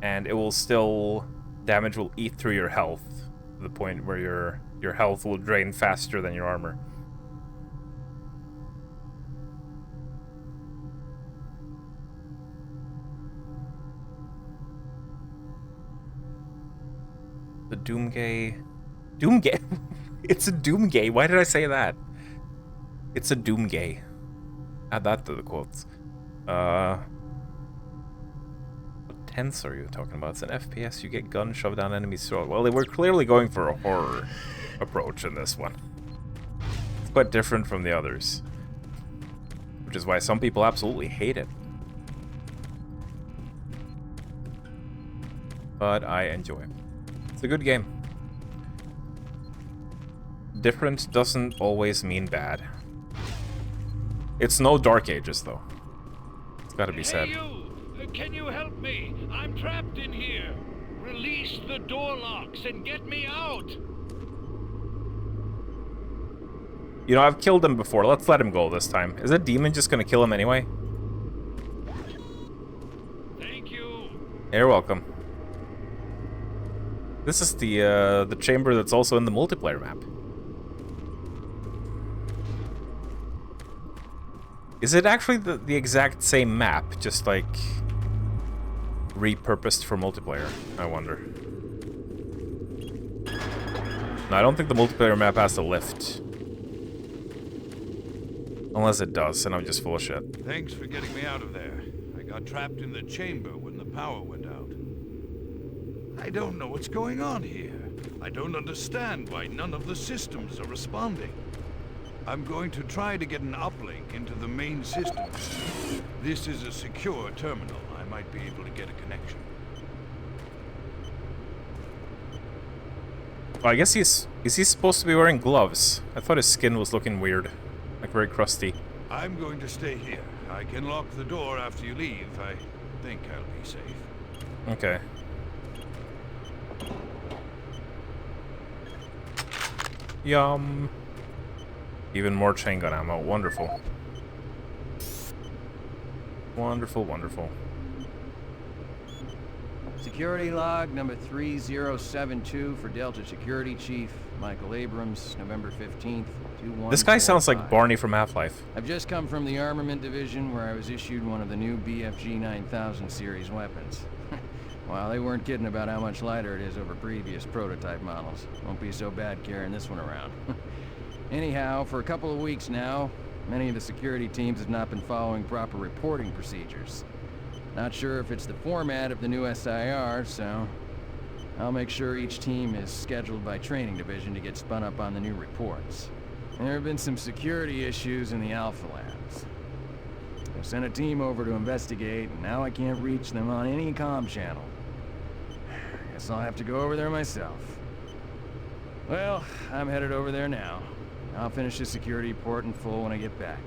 and it will still... damage will eat through your health. To the point where your health will drain faster than your armor. The Doomgay... Doomgay? It's a Doomgay. Why did I say that? It's a Doomgay. Add that to the quotes. What tense are you talking about? It's an FPS. You get gun shoved down enemy's throat. Well, they were clearly going for a horror approach in this one. It's quite different from the others. Which is why some people absolutely hate it. But I enjoy it. It's a good game. Different doesn't always mean bad. It's no Dark Ages, though. It's gotta be said. Hey, you! Can you help me? I'm trapped in here. Release the door locks and get me out. You know, I've killed him before. Let's let him go this time. Is a demon just gonna kill him anyway? Thank you. You're welcome. This is the chamber that's also in the multiplayer map. Is it actually the exact same map, just like repurposed for multiplayer? I wonder. No, I don't think the multiplayer map has a lift. Unless it does, and I'm just full of shit. Thanks for getting me out of there. I got trapped in the chamber when the power went out. I don't know what's going on here. I don't understand why none of the systems are responding. I'm going to try to get an uplink into the main system. This is a secure terminal. I might be able to get a connection. Well, I guess is he supposed to be wearing gloves? I thought his skin was looking weird. Like very crusty. I'm going to stay here. I can lock the door after you leave. I think I'll be safe. Okay. Yum. Even more chain gun ammo. Wonderful. Wonderful, wonderful. Security log number 3072 for Delta Security Chief Michael Abrams, November 15th, 2145. This guy sounds like Barney from Half-Life. I've just come from the Armament Division where I was issued one of the new BFG 9000 series weapons. Well, they weren't kidding about how much lighter it is over previous prototype models. Won't be so bad carrying this one around. Anyhow, for a couple of weeks now, many of the security teams have not been following proper reporting procedures. Not sure if it's the format of the new SIR, so I'll make sure each team is scheduled by training division to get spun up on the new reports. There have been some security issues in the Alpha Labs. I sent a team over to investigate, and now I can't reach them on any comm channel. Guess I'll have to go over there myself. Well, I'm headed over there now. I'll finish the security report in full when I get back.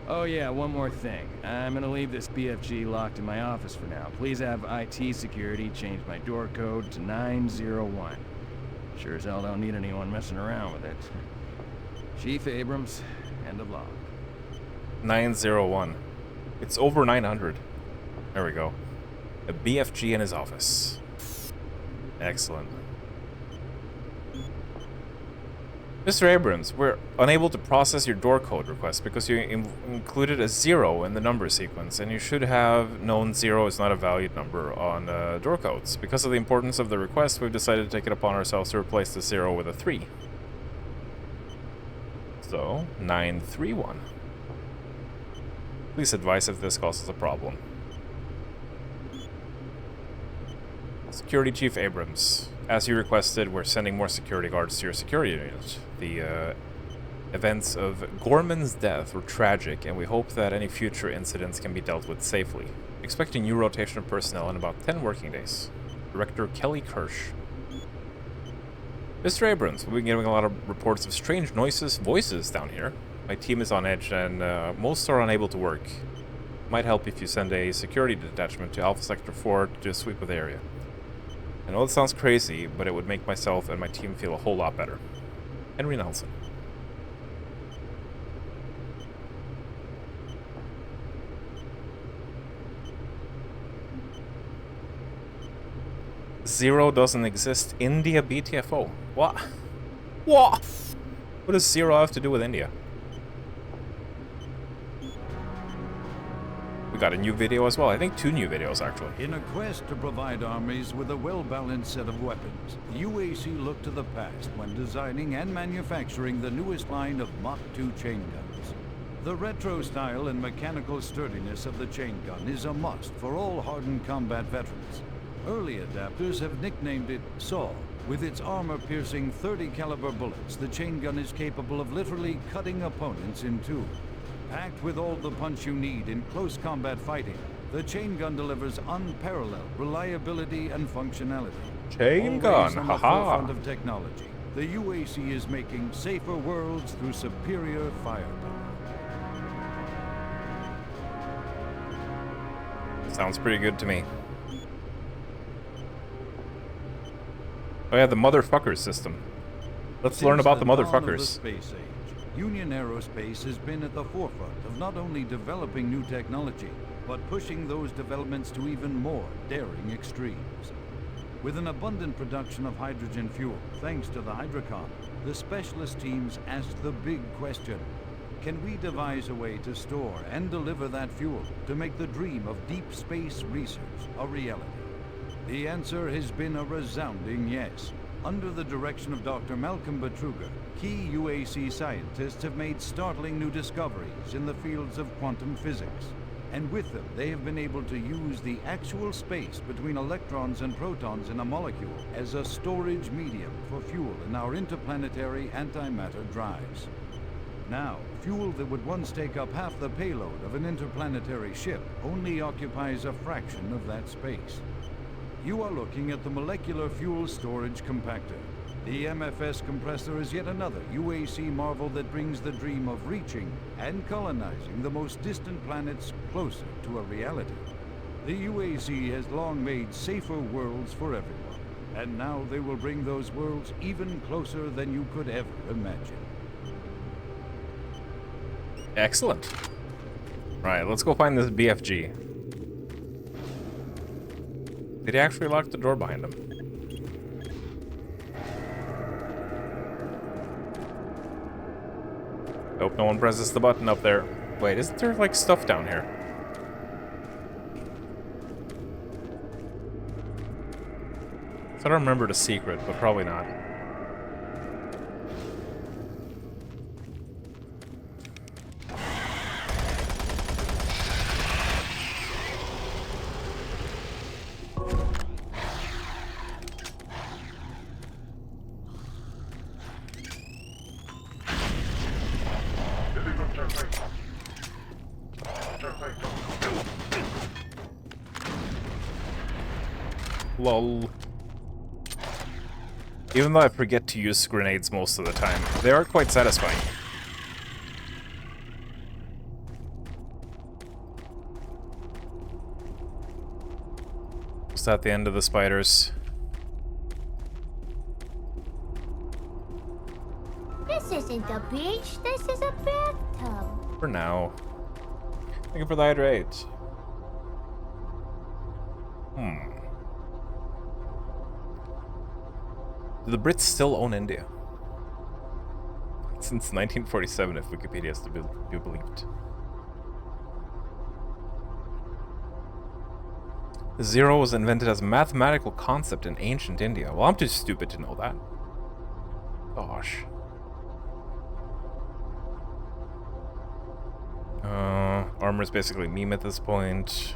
Oh yeah, one more thing. I'm gonna leave this BFG locked in my office for now. Please have IT security change my door code to 901. Sure as hell don't need anyone messing around with it. Chief Abrams, end of log. 901. It's over 900. There we go. A BFG in his office. Excellent. Mr. Abrams, we're unable to process your door code request because you included a 0 in the number sequence, and you should have known 0 is not a valued number on door codes. Because of the importance of the request, we've decided to take it upon ourselves to replace the 0 with a 3. So, 931. Please advise if this causes a problem. Security Chief Abrams, as you requested, we're sending more security guards to your security unit. The events of Gorman's death were tragic, and we hope that any future incidents can be dealt with safely. Expecting new rotation of personnel in about 10 working days. Director Kelly Kirsch. Mr. Abrams, we've been getting a lot of reports of strange voices down here. My team is on edge, and most are unable to work. Might help if you send a security detachment to Alpha Sector 4 to do a sweep of the area. I know it sounds crazy, but it would make myself and my team feel a whole lot better. Henry Nelson. Zero doesn't exist. India BTFO. What? What? What does Zero have to do with India? We got a new video as well. I think 2 new videos, actually. In a quest to provide armies with a well-balanced set of weapons, the UAC looked to the past when designing and manufacturing the newest line of Mach 2 chain guns. The retro style and mechanical sturdiness of the chain gun is a must for all hardened combat veterans. Early adapters have nicknamed it SAW. With its armor-piercing 30 caliber bullets, the chain gun is capable of literally cutting opponents in two. Packed with all the punch you need in close combat fighting, the chain gun delivers unparalleled reliability and functionality. Chain gun, on the forefront of technology, the UAC is making safer worlds through superior firepower. Sounds pretty good to me. Oh yeah, the motherfuckers system. Let's learn about the motherfuckers. Union Aerospace has been at the forefront of not only developing new technology, but pushing those developments to even more daring extremes. With an abundant production of hydrogen fuel, thanks to the Hydrocon, the specialist teams asked the big question: can we devise a way to store and deliver that fuel to make the dream of deep space research a reality? The answer has been a resounding yes. Under the direction of Dr. Malcolm Betruger, key UAC scientists have made startling new discoveries in the fields of quantum physics. And with them, they have been able to use the actual space between electrons and protons in a molecule as a storage medium for fuel in our interplanetary antimatter drives. Now, fuel that would once take up half the payload of an interplanetary ship only occupies a fraction of that space. You are looking at the Molecular Fuel Storage Compactor. The MFS compressor is yet another UAC marvel that brings the dream of reaching and colonizing the most distant planets closer to a reality. The UAC has long made safer worlds for everyone, and now they will bring those worlds even closer than you could ever imagine. Excellent. Right, let's go find this BFG. Did he actually lock the door behind him? Hope no one presses the button up there. Wait, isn't there like stuff down here? So I don't remember the secret, but probably not. Lol. Even though I forget to use grenades most of the time, they are quite satisfying. Is that the end of the spiders? This isn't a beach, this is a bathtub. For now. Thank you for the hydrate. Do the Brits still own India? Since 1947, if Wikipedia is to be believed. Zero was invented as a mathematical concept in ancient India. Well, I'm too stupid to know that. Gosh. Armor's basically meme at this point.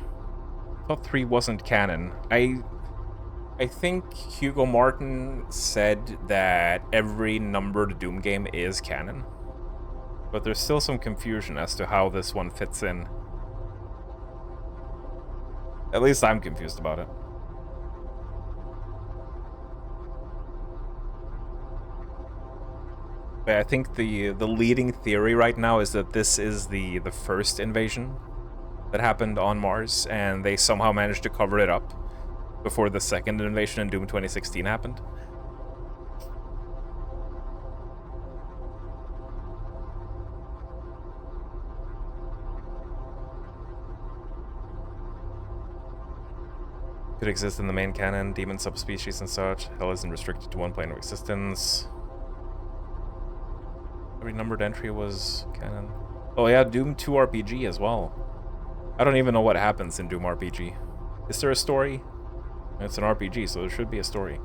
Thought 3 wasn't canon. I think Hugo Martin said that every numbered Doom game is canon. But there's still some confusion as to how this one fits in. At least I'm confused about it. But I think the leading theory right now is that this is the first invasion that happened on Mars, and they somehow managed to cover it up before the second invasion in Doom 2016 happened. Could exist in the main canon, demon subspecies and such. Hell isn't restricted to one plane of existence. Every numbered entry was canon. Oh yeah, Doom 2 RPG as well. I don't even know what happens in Doom RPG. Is there a story? It's an RPG, so there should be a story.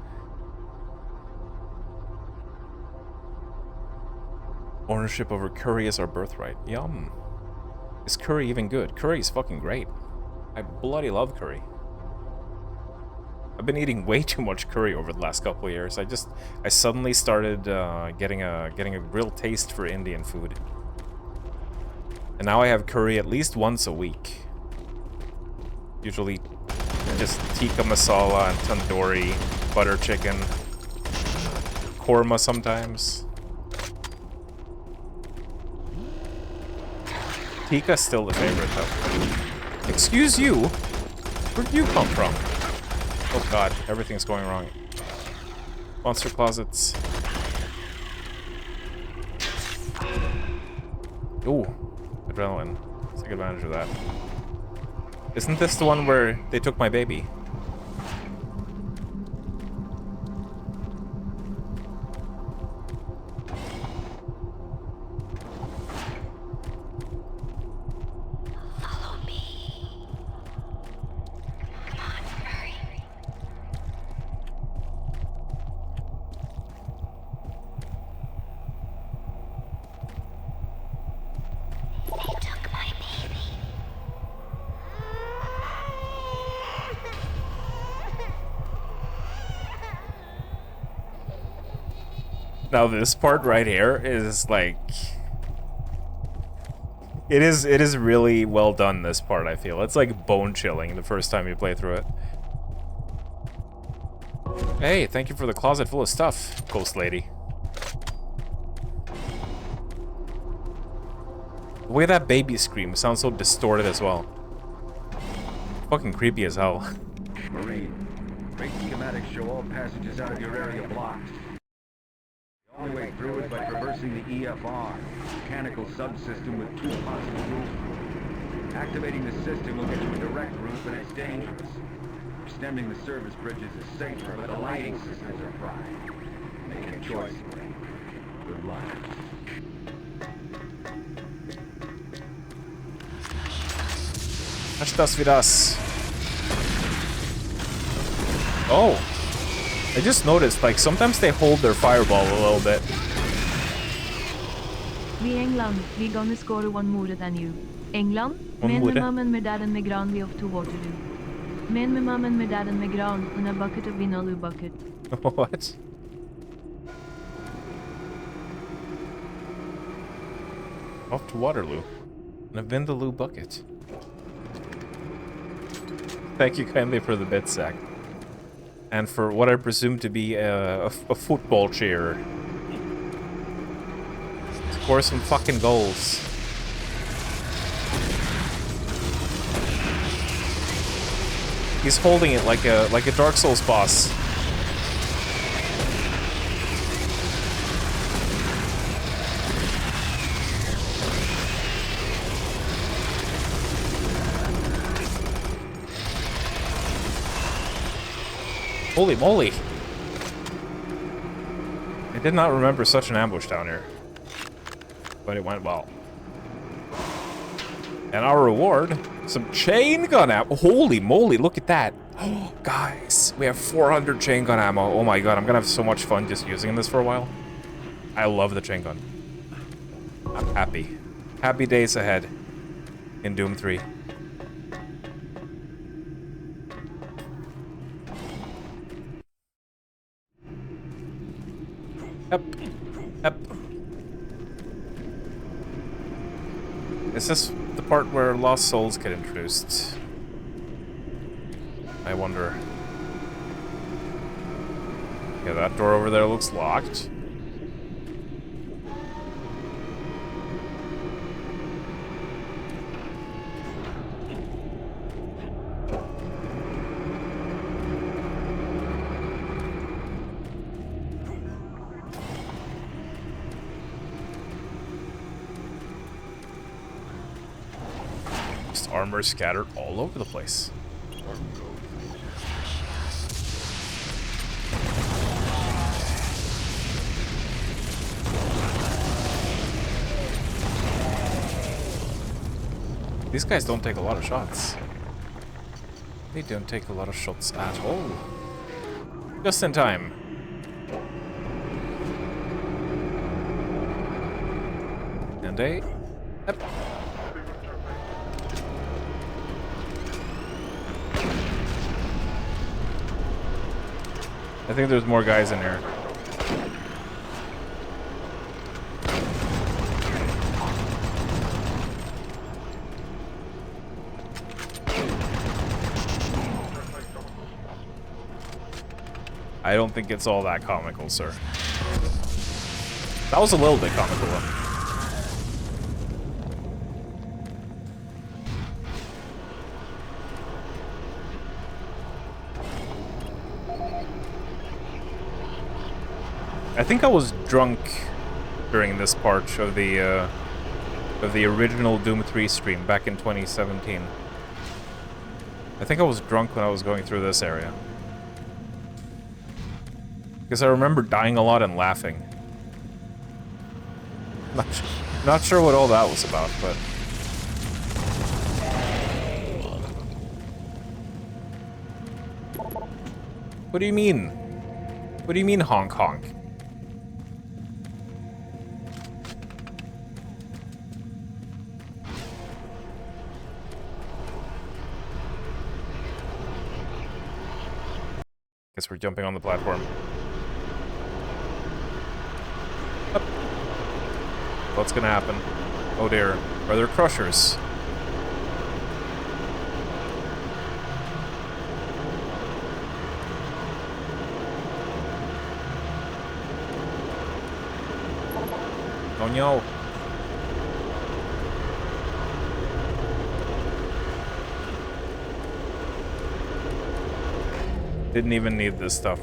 Ownership over curry is our birthright. Yum. Is curry even good? Curry is fucking great. I bloody love curry. I've been eating way too much curry over the last couple of years. I suddenly started getting a real taste for Indian food. And now I have curry at least once a week. Usually just tikka masala and tandoori, butter chicken, korma sometimes. Tikka's still the favorite though. Excuse you? Where'd you come from? Oh god, everything's going wrong. Monster closets. Ooh, adrenaline. Let's take advantage of that. Isn't this the one where they took my baby? Now this part right here is like... It is really well done, this part, I feel. It's like bone-chilling the first time you play through it. Hey, thank you for the closet full of stuff, ghost lady. The way that baby screams sounds so distorted as well. Fucking creepy as hell. Marine, great schematics show all passages out of your area blocked. The only way through is by traversing the EFR, mechanical subsystem with 2 possible routes. Activating the system will get you a direct route, but it's dangerous. Extending the service bridges is safer, but the lighting systems are fried. Make a choice. Good luck. Hashtas vidas. Oh. I just noticed, like, sometimes they hold their fireball a little bit. Vi England, vi gonna score one more than you. England, men med mammen med daden med gran vi off to Waterloo. Men med mammen med daden med gran, and a bucket of Vinalu bucket. What? Off to Waterloo. And a Vindaloo bucket. Thank you kindly for the bit, Zach. And for what I presume to be a football chair. Score some fucking goals. He's holding it like a Dark Souls boss. Holy moly! I did not remember such an ambush down here. But it went well. And our reward, some chain gun ammo. Holy moly, look at that. Oh, guys, we have 400 chain gun ammo. Oh my god, I'm gonna have so much fun just using this for a while. I love the chain gun. I'm happy. Happy days ahead in Doom 3. Yep. Yep. Is this the part where lost souls get introduced? I wonder. Yeah, that door over there looks locked. Just armor scattered all over the place. These guys don't take a lot of shots. They don't take a lot of shots at all. Just in time. And a... Yep. I think there's more guys in here. I don't think it's all that comical, sir. That was a little bit comical, though. I think I was drunk during this part of the original Doom 3 stream back in 2017. I think I was drunk when I was going through this area. Because I remember dying a lot and laughing. Not sure what all that was about, but... What do you mean? What do you mean, honk honk? Guess we're jumping on the platform. Up. What's gonna happen? Oh dear. Are there crushers? Oh no. Didn't even need this stuff.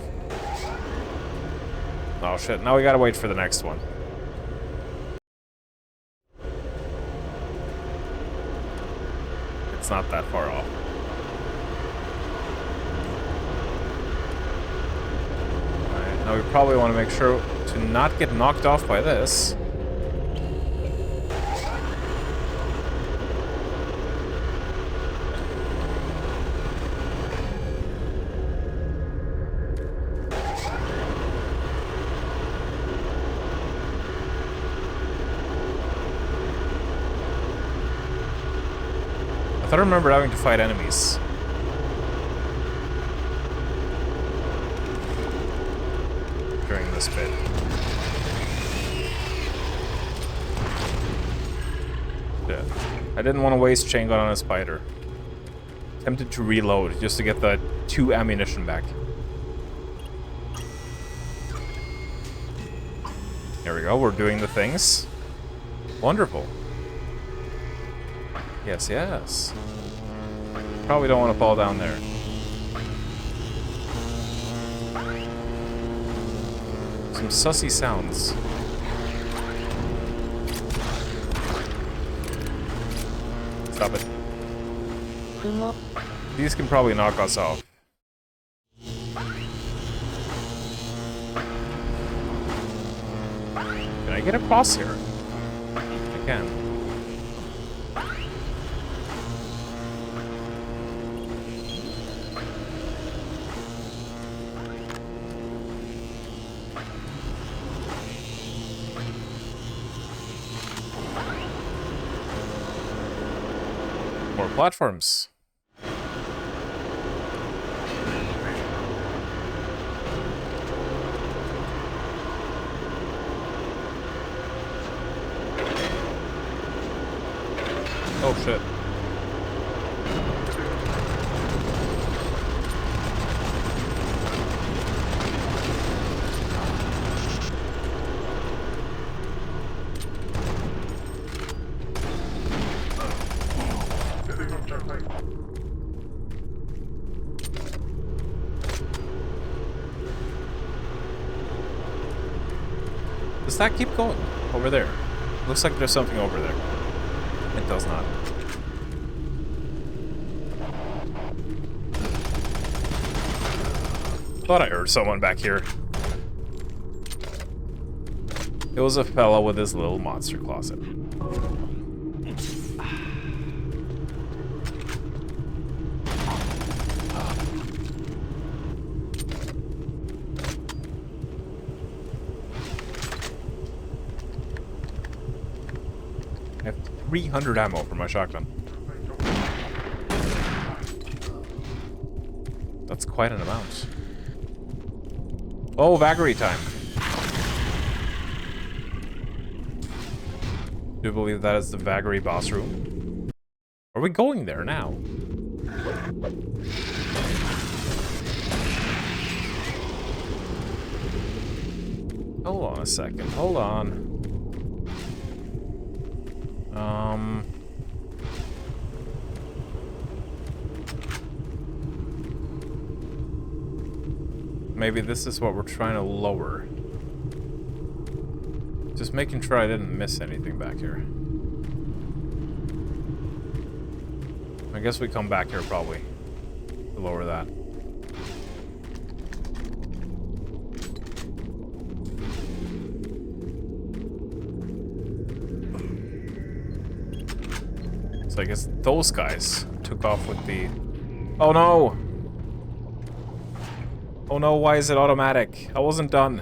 Oh shit, now we gotta wait for the next one. It's not that far off. Alright, now we probably want to make sure to not get knocked off by this. I remember having to fight enemies. During this bit. Yeah. I didn't want to waste chain gun on a spider. Tempted to reload just to get the 2 ammunition back. There we go, we're doing the things. Wonderful. Yes, yes. Probably don't want to fall down there. Some sussy sounds. Stop it. These can probably knock us off. Can I get across here? I can. More platforms. Oh shit. Does that keep going? Over there. Looks like there's something over there. It does not. Thought I heard someone back here. It was a fella with his little monster closet. I have 300 ammo for my shotgun. That's quite an amount. Oh, vagary time. Do you believe that is the vagary boss room? Are we going there now? Hold on a second. Hold on. Maybe this is what we're trying to lower. Just making sure I didn't miss anything back here. I guess we come back here probably to lower that. So I guess those guys took off with the... Oh no! Oh no, why is it automatic? I wasn't done.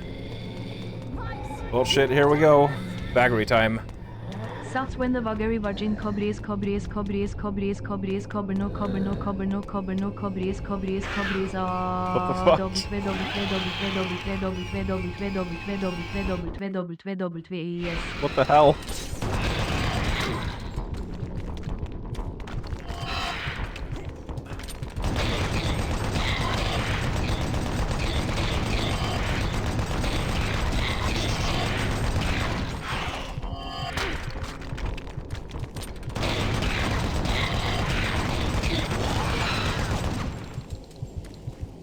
Well shit, here we go. Vagary time. Sats when the vagary vagin cobries cobries cobries cobries cobries cober no cober no cober no cober no cobries cobries cobries What the fuck? What the hell?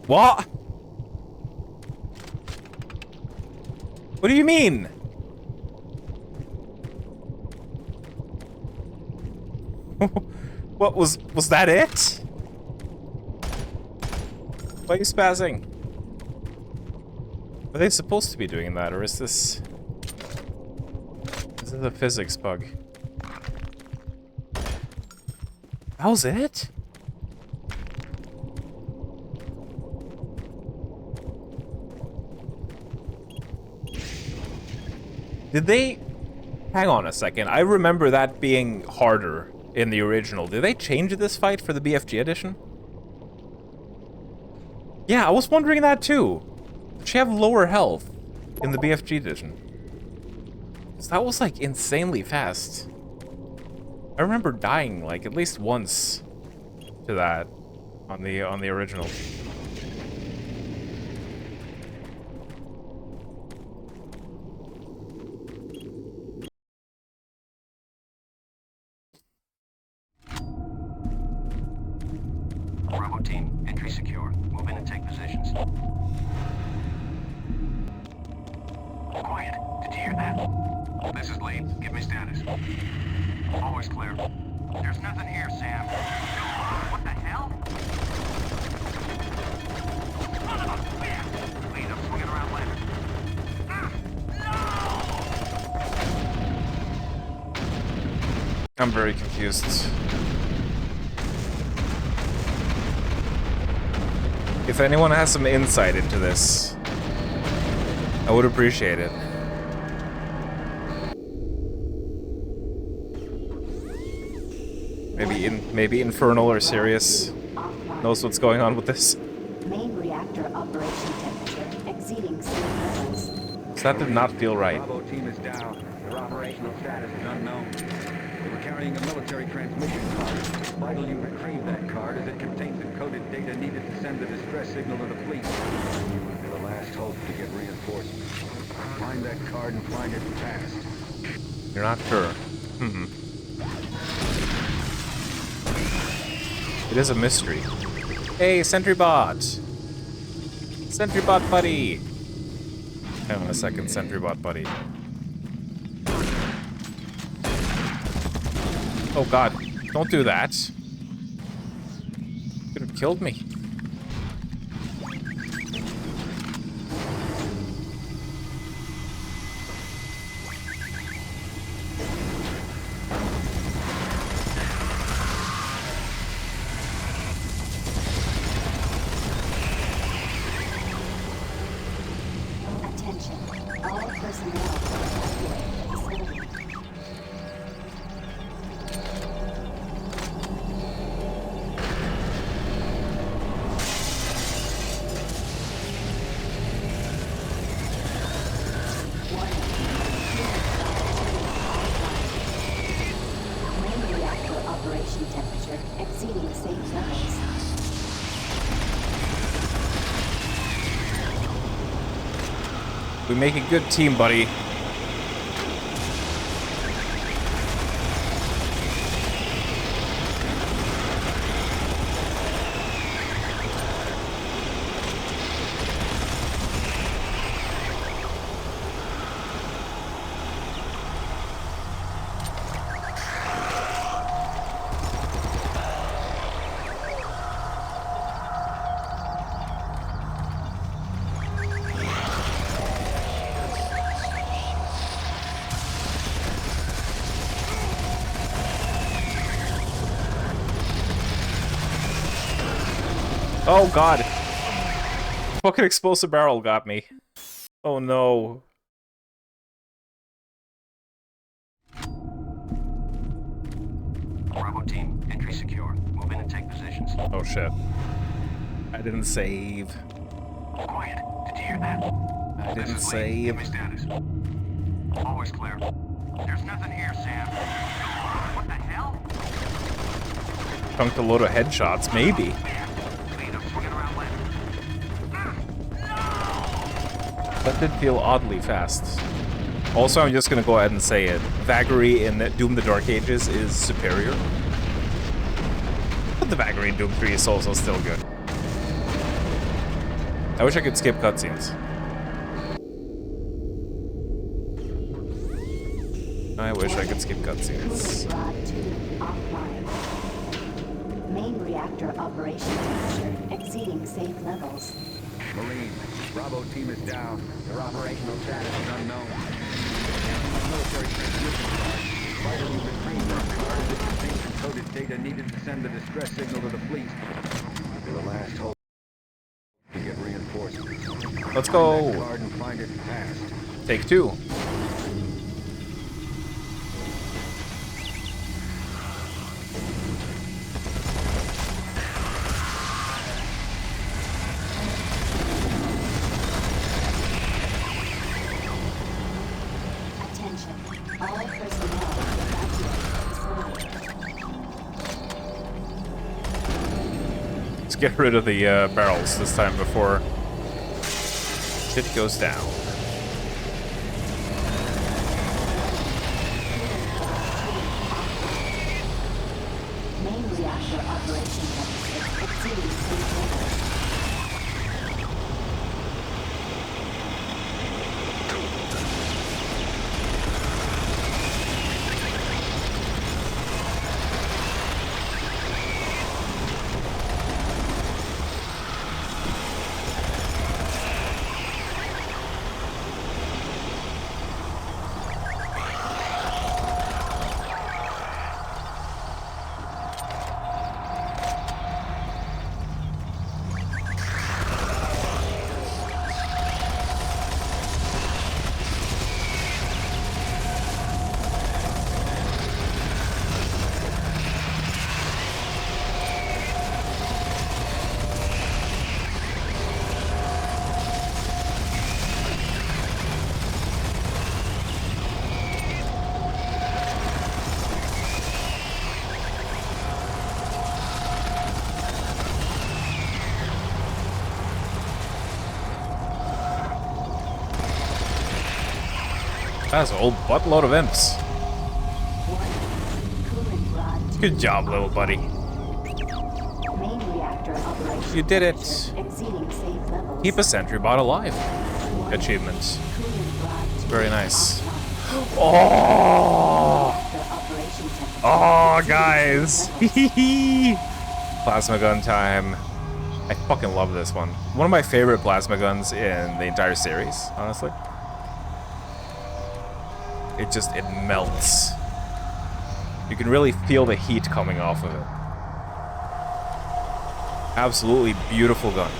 What? What do you mean? What was that it? Why are you spazzing? Are they supposed to be doing that, or is this a physics bug? That was it? Did they... Hang on a second. I remember that being harder in the original. Did they change this fight for the BFG edition? Yeah, I was wondering that too. Did she have lower health in the BFG edition? 'Cause that was like insanely fast. I remember dying like at least once to that on the original. Bravo team, entry secure. Move in and take positions. Quiet. Did you hear that? This is Lee. Give me status. Always clear. There's nothing here, Sam. What the hell? Lead, I'm swinging around later. No! I'm very confused. If anyone has some insight into this, I would appreciate it. Maybe Infernal or Sirius knows what's going on with this. Main reactor operation temperature exceeding safe levels. So that did not feel right. Bravo team is down. Their operational status is unknown. They were carrying a military transmission card. It's vital you retrieve that card as it contains encoded data needed to send the distress signal to the fleet. You're the last hope to get reinforcements. Find that card and find it fast. You're not sure. It is a mystery. Hey, SentryBot! SentryBot buddy! Hang on a second, SentryBot buddy. Oh god, don't do that. Could have killed me. Attention, all personnel evacuate the facility. Main reactor operation temperature exceeding safe levels. We make a good team, buddy. Oh god. Fucking explosive barrel got me. Oh no. Bravo team, entry secure. Move in and take positions. Oh shit. I didn't save. Quiet. Did you hear that? I didn't This is Lee. Give save. me status. Always clear. There's nothing here, Sam. What the hell? Chunked a load of headshots, maybe. Lead, I'm swinging around left. That did feel oddly fast. Also, I'm just gonna go ahead and say it. Vagary in Doom the Dark Ages is superior. But the Vagary in Doom 3 is also still good. I wish I could skip cutscenes. I wish I could skip cutscenes. Rod 2 offline. Main reactor operation temperature exceeding safe levels. Marine, Bravo team is down. Their operational status is unknown. Military transmission card. Vital you retrieve that card as it contains encoded data needed to send the distress signal to the fleet. You're the last hope to get reinforcements. Let's Find go. that card and find it fast. Take 2. Attention, all personnel evacuate the facility. Let's get rid of the barrels this time before shit goes down. Main reactor operation temperature exceeding safe levels. That's a whole buttload of imps. Good job, little buddy. You did it. Keep a sentry bot alive. Achievements. Very nice. Oh! Oh, guys. Plasma gun time. I fucking love this one. One of my favorite plasma guns in the entire series, honestly. It melts. You can really feel the heat coming off of it. Absolutely beautiful gun.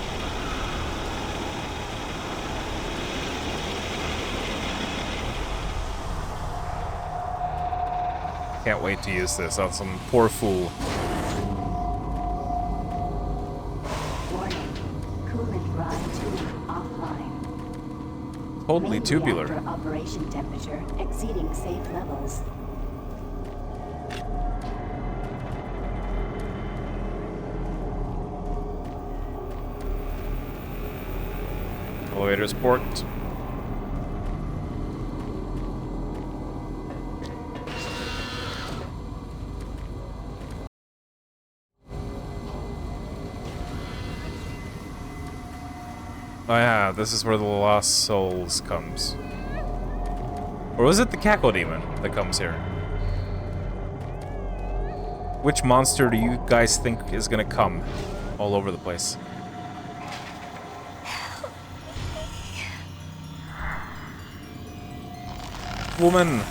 Can't wait to use this on some poor fool. Warning. Coolant rod 2 offline. Totally Main tubular. reactor operation temperature exceeding safe levels. Elevator's porked. Oh yeah, this is where the Lost Souls comes. Or was it the Cackle Demon that comes here? Which monster do you guys think is gonna come all over the place? Woman!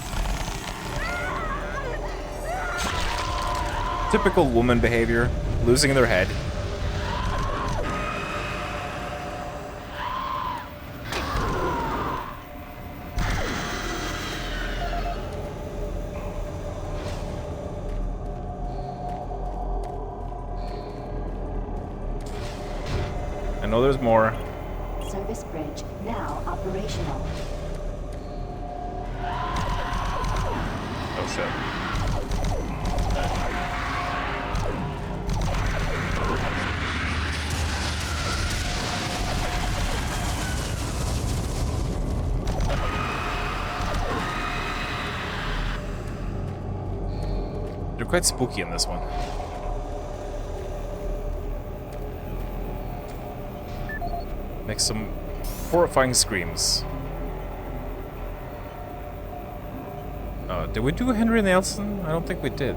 Typical woman behavior, losing their head. I know there's more. Service bridge now operational. Oh shit. They're quite spooky in this one. Make some horrifying screams. Did we do Henry Nelson? I don't think we did.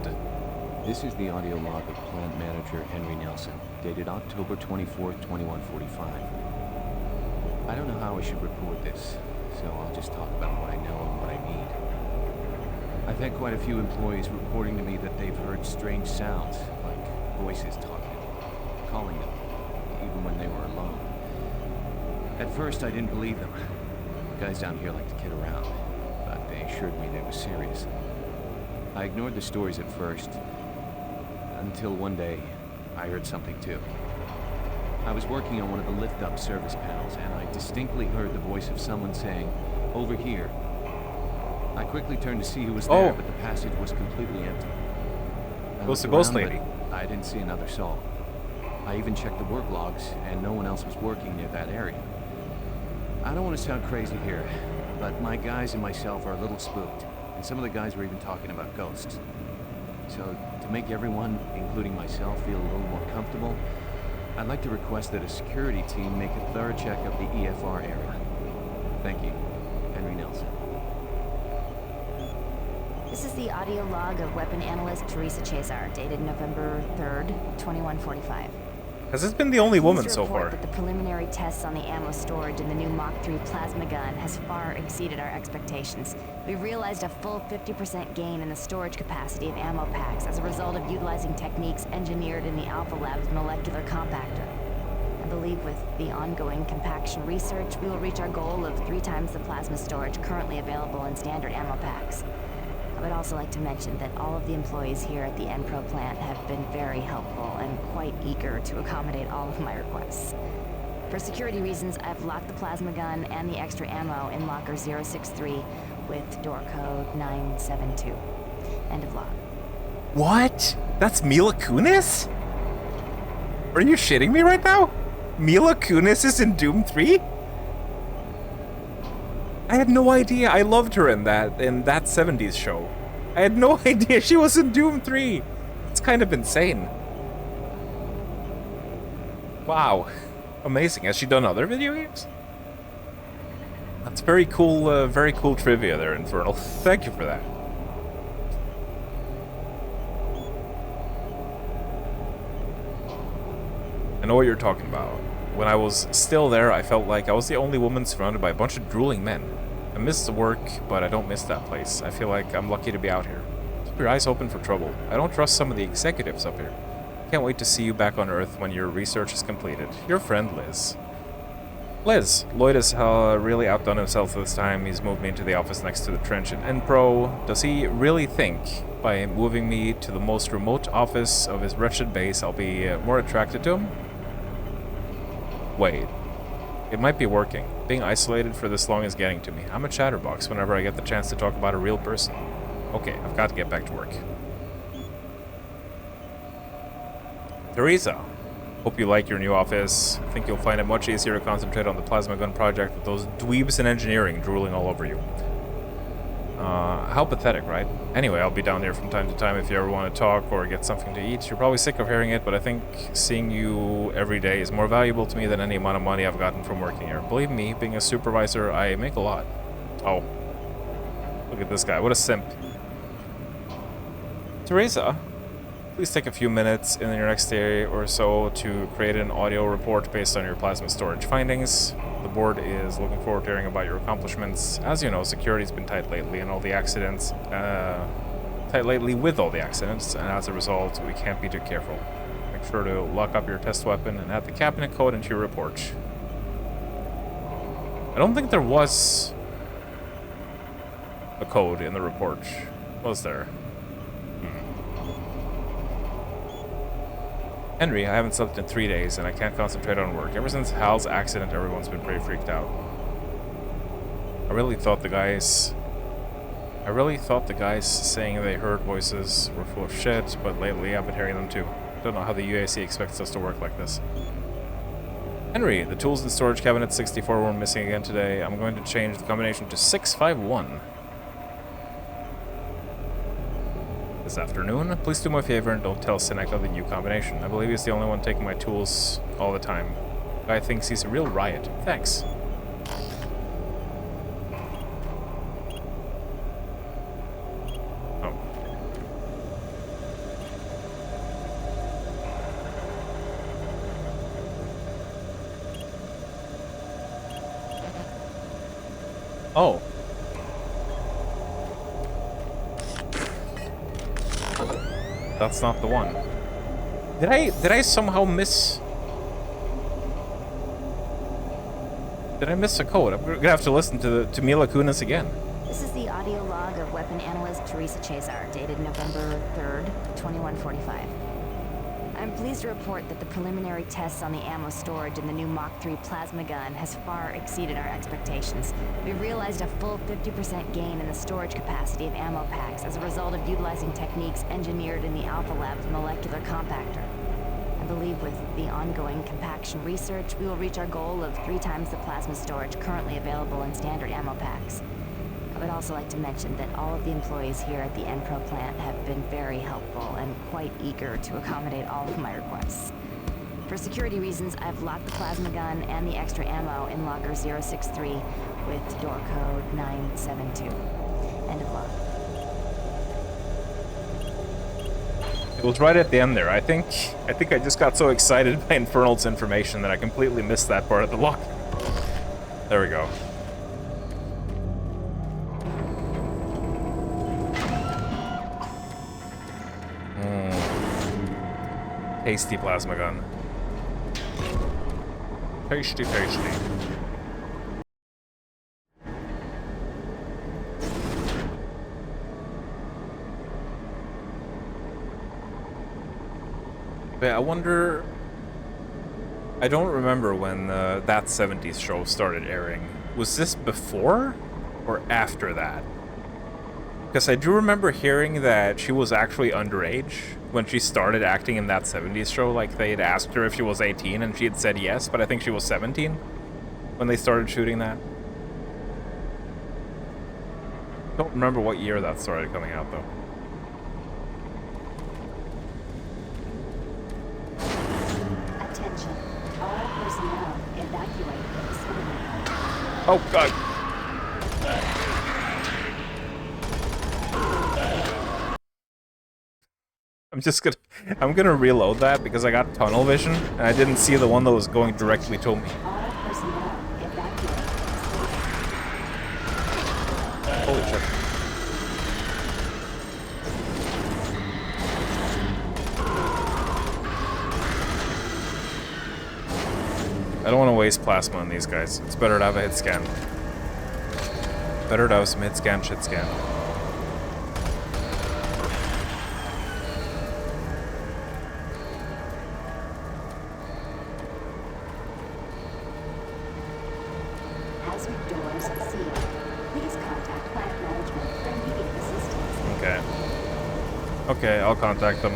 This is the audio log of Plant Manager Henry Nelson, dated October 24th, 2145. I don't know how I should report this, so I'll just talk about what I know and what I need. I've had quite a few employees reporting to me that they've heard strange sounds, like voices talking, calling them, even when they were alone. At first, I didn't believe them. Guys down here like to kid around, but they assured me they were serious. I ignored the stories at first, until one day, I heard something too. I was working on one of the lift-up service panels, and I distinctly heard the voice of someone saying, "Over here." I quickly turned to see who was there, but the passage was completely empty. It was the ghost lady. I didn't see another soul. I even checked the work logs, and no one else was working near that area. I don't want to sound crazy here, but my guys and myself are a little spooked, and some of the guys were even talking about ghosts. So, to make everyone, including myself, feel a little more comfortable, I'd like to request that a security team make a thorough check of the EFR area. Thank you. Henry Nelson. This is the audio log of weapon analyst Teresa Chazar, dated November 3rd, 2145. Has this been the only woman so report far? That the preliminary tests on the ammo storage in the new Mach 3 plasma gun has far exceeded our expectations. We've realized a full 50% gain in the storage capacity of ammo packs as a result of utilizing techniques engineered in the Alpha Lab's molecular compactor. I believe with the ongoing compaction research, we will reach our goal of 3 times the plasma storage currently available in standard ammo packs. I would also like to mention that all of the employees here at the Enpro plant have been very helpful and quite eager to accommodate all of my requests. For security reasons, I've locked the plasma gun and the extra ammo in locker 063 with door code 972. End of log. What? That's Mila Kunis? Are you shitting me right now? Mila Kunis is in Doom 3? I had no idea. I loved her in that 70s show. I had no idea she was in Doom 3. It's kind of insane. Wow. Amazing. Has she done other video games? That's very cool trivia there, Infernal. Thank you for that. I know what you're talking about. When I was still there, I felt like I was the only woman surrounded by a bunch of drooling men. I miss the work, but I don't miss that place. I feel like I'm lucky to be out here. Keep your eyes open for trouble. I don't trust some of the executives up here. Can't wait to see you back on Earth when your research is completed. Your friend, Liz. Liz, Lloyd has really outdone himself this time. He's moved me into the office next to the trench in Enpro. Does he really think by moving me to the most remote office of his wretched base I'll be more attracted to him? Wait. It might be working. Being isolated for this long is getting to me. I'm a chatterbox whenever I get the chance to talk about a real person. Okay, I've got to get back to work. Teresa, hope you like your new office. Think you'll find it much easier to concentrate on the plasma gun project with those dweebs in engineering drooling all over you. How pathetic, right? Anyway, I'll be down here from time to time if you ever want to talk or get something to eat. You're probably sick of hearing it, but I think seeing you every day is more valuable to me than any amount of money I've gotten from working here. Believe me, being a supervisor, I make a lot. Oh. Look at this guy. What a simp. Teresa, please take a few minutes in your next day or so to create an audio report based on your plasma storage findings. The board is looking forward to hearing about your accomplishments. As you know, security's been tight lately and all the accidents, and as a result, we can't be too careful. Make sure to lock up your test weapon and add the cabinet code into your report. I don't think there was a code in the report, was there? Henry, I haven't slept in 3 days, and I can't concentrate on work. Ever since Hal's accident, everyone's been pretty freaked out. I really thought the guys saying they heard voices were full of shit, but lately I've been hearing them too. Don't know how the UAC expects us to work like this. Henry, the tools in the storage cabinet 64 were missing again today. I'm going to change the combination to 651. This afternoon. Please do me a favor and don't tell Seneca the new combination. I believe he's the only one taking my tools all the time. Guy thinks he's a real riot. Thanks. Oh. Oh. That's not the one. Did I somehow miss... Did I miss a code? I'm gonna have to listen to Mila Kunis again. This is the audio log of weapon analyst Teresa Chazar, dated November 3rd, 2145. I'm pleased to report that the preliminary tests on the ammo storage in the new Mach 3 plasma gun has far exceeded our expectations. We've realized a full 50% gain in the storage capacity of ammo packs as a result of utilizing techniques engineered in the Alpha Lab's molecular compactor. I believe with the ongoing compaction research, we will reach our goal of 3 times the plasma storage currently available in standard ammo packs. I would also like to mention that all of the employees here at the Enpro plant have been very helpful and quite eager to accommodate all of my requests. For security reasons, I've locked the plasma gun and the extra ammo in locker 063 with door code 972. End of log. It was right at the end there. I think I just got so excited by Infernal's information that I completely missed that part of the log. There we go. Tasty plasma gun. Tasty, tasty. But I wonder... I don't remember when that 70s show started airing. Was this before or after that? Because I do remember hearing that she was actually underage when she started acting in that 70s show. Like, they had asked her if she was 18 and she had said yes, but I think she was 17 when they started shooting that. Don't remember what year that started coming out, though. Attention. All personnel evacuate the facility. Oh, God. I'm gonna reload that because I got tunnel vision and I didn't see the one that was going directly to me. Holy shit. I don't want to waste plasma on these guys. It's better to have a hit scan. Better to have some hit scan, shit scan. Okay, I'll contact them.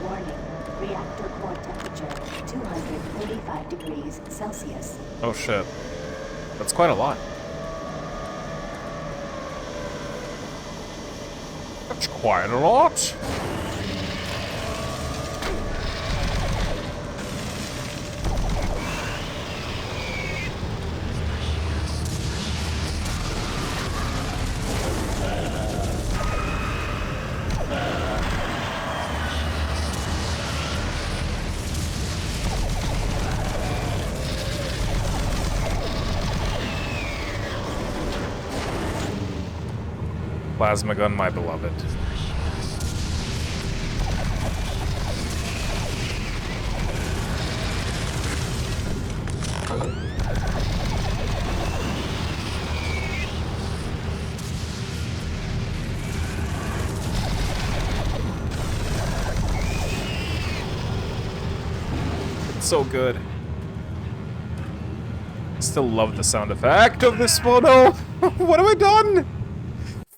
Warning. Reactor core temperature 245 degrees Celsius. Oh shit. That's quite a lot. That's quite a lot. Plasma gun, my beloved. It's so good. I still love the sound effect of this photo. What have I done?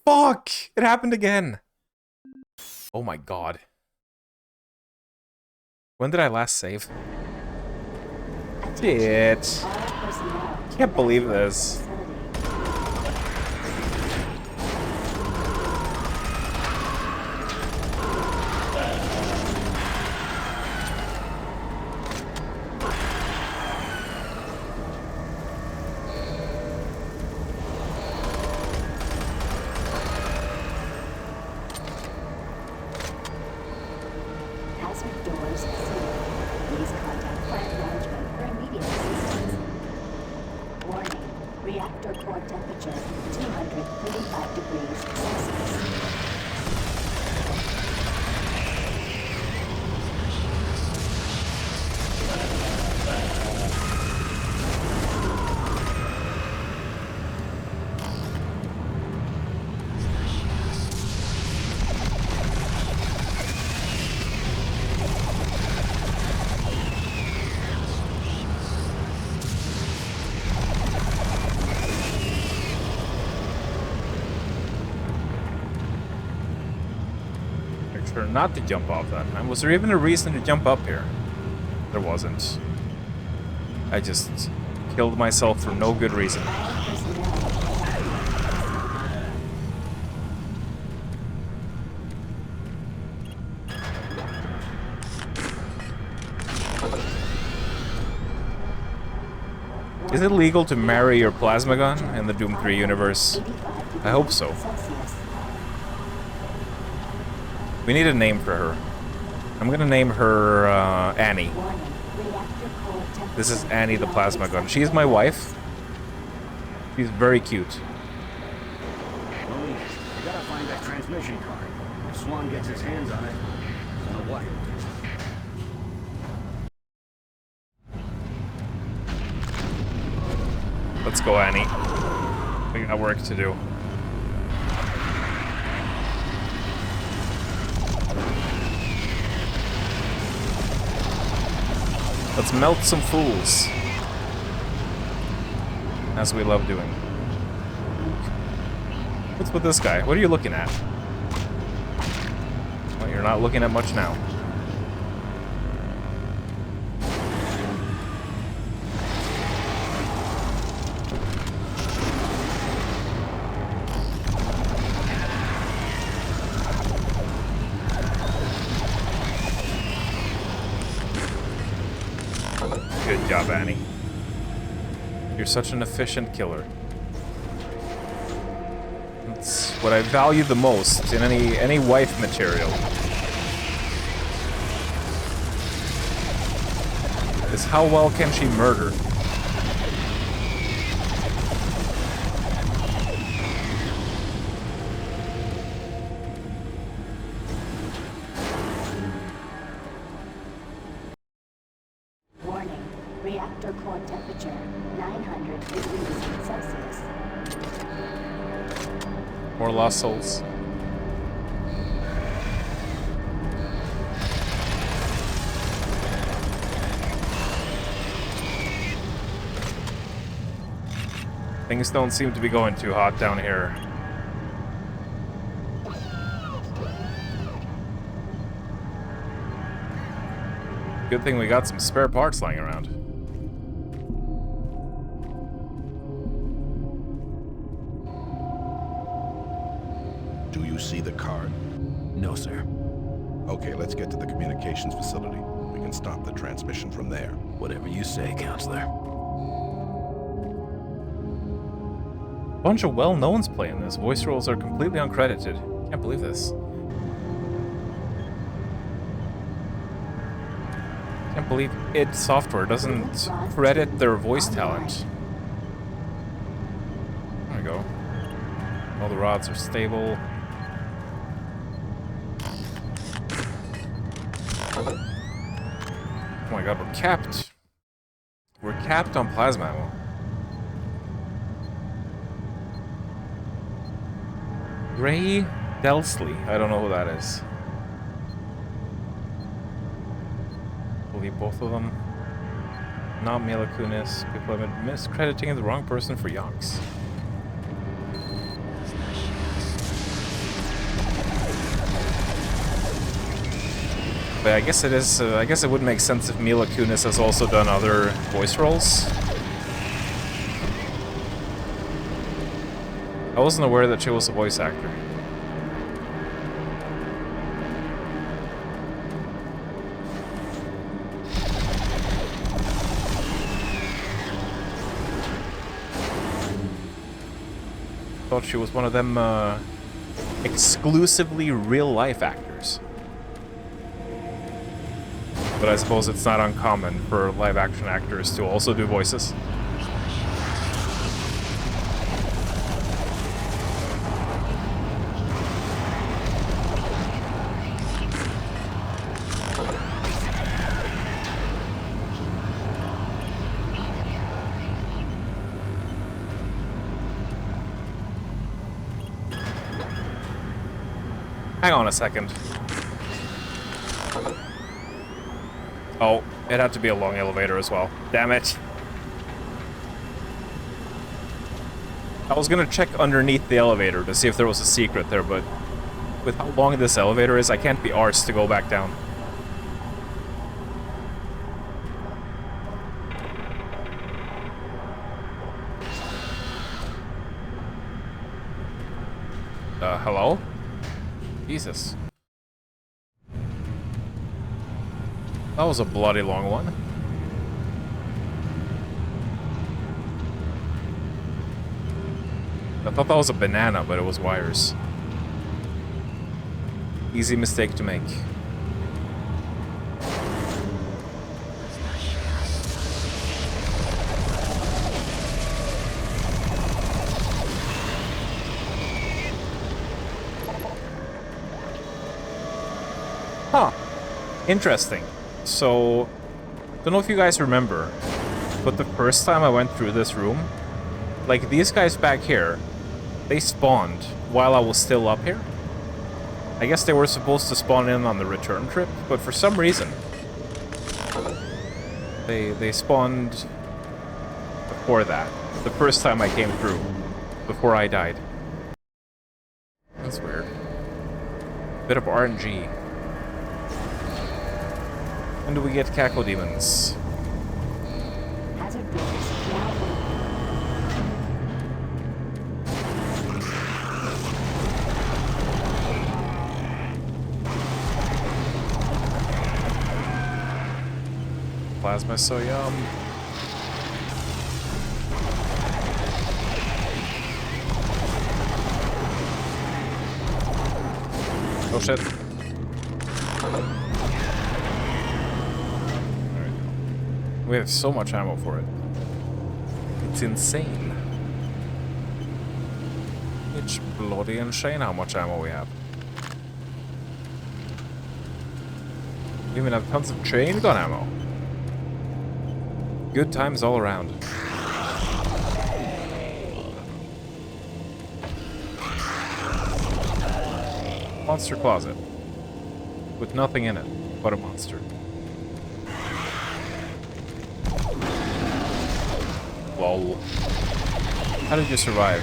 Fuck! It happened again. Oh my god. When did I last save? Shit. Can't believe this. Not to jump off that time. Was there even a reason to jump up here? There wasn't. I just killed myself for no good reason. Is it legal to marry your plasma gun in the Doom 3 universe? I hope so. We need a name for her. I'm gonna name her Annie. This is Annie the Plasma Gun. She's my wife. She's very cute. Well, you gotta find that transmission card. If Swan gets his hands on it, I don't know what. Let's go, Annie. We got work to do. Let's melt some fools. As we love doing. What's with this guy? What are you looking at? Well, you're not looking at much now. Good job, Annie. You're such an efficient killer. That's what I value the most in any wife material. Is how well can she murder? Warning. Reactor core temperature 900 degrees Celsius. More lost souls. Things don't seem to be going too hot down here. Good thing we got some spare parts lying around. Do you see the card? No, sir. Okay, let's get to the communications facility. We can stop the transmission from there. Whatever you say, Counselor. Bunch of well-knowns playing this. Voice roles are completely uncredited. Can't believe this. Can't believe id Software doesn't credit their voice talent. There we go. All the rods are stable. Oh my god, we're capped. We're capped on plasma ammo. Ray Delsley. I don't know who that is. Believe both of them. Not Mila Kunis. People have been miscrediting the wrong person for yonks. But I guess it is. I guess it would make sense if Mila Kunis has also done other voice roles. I wasn't aware that she was a voice actor. Thought she was one of them exclusively real-life actors. But I suppose it's not uncommon for live-action actors to also do voices. Hang on a second. Oh, it had to be a long elevator as well. Damn it. I was gonna check underneath the elevator to see if there was a secret there, but with how long this elevator is, I can't be arsed to go back down. Hello? Jesus. That was a bloody long one. I thought that was a banana, but it was wires. Easy mistake to make. Huh. Interesting. So, don't know if you guys remember, but the first time I went through this room, like these guys back here, they spawned while I was still up here. I guess they were supposed to spawn in on the return trip, but for some reason, they spawned before that. The first time I came through, before I died. That's weird. Bit of RNG. When do we get Cackle Demons? Hazard doors now plasma is so yum. Oh shit. Alright. We have so much ammo for it. It's insane. It's bloody insane how much ammo we have. We even have tons of chain gun ammo. Good times all around. Monster closet. With nothing in it but a monster. Lol. How did you survive?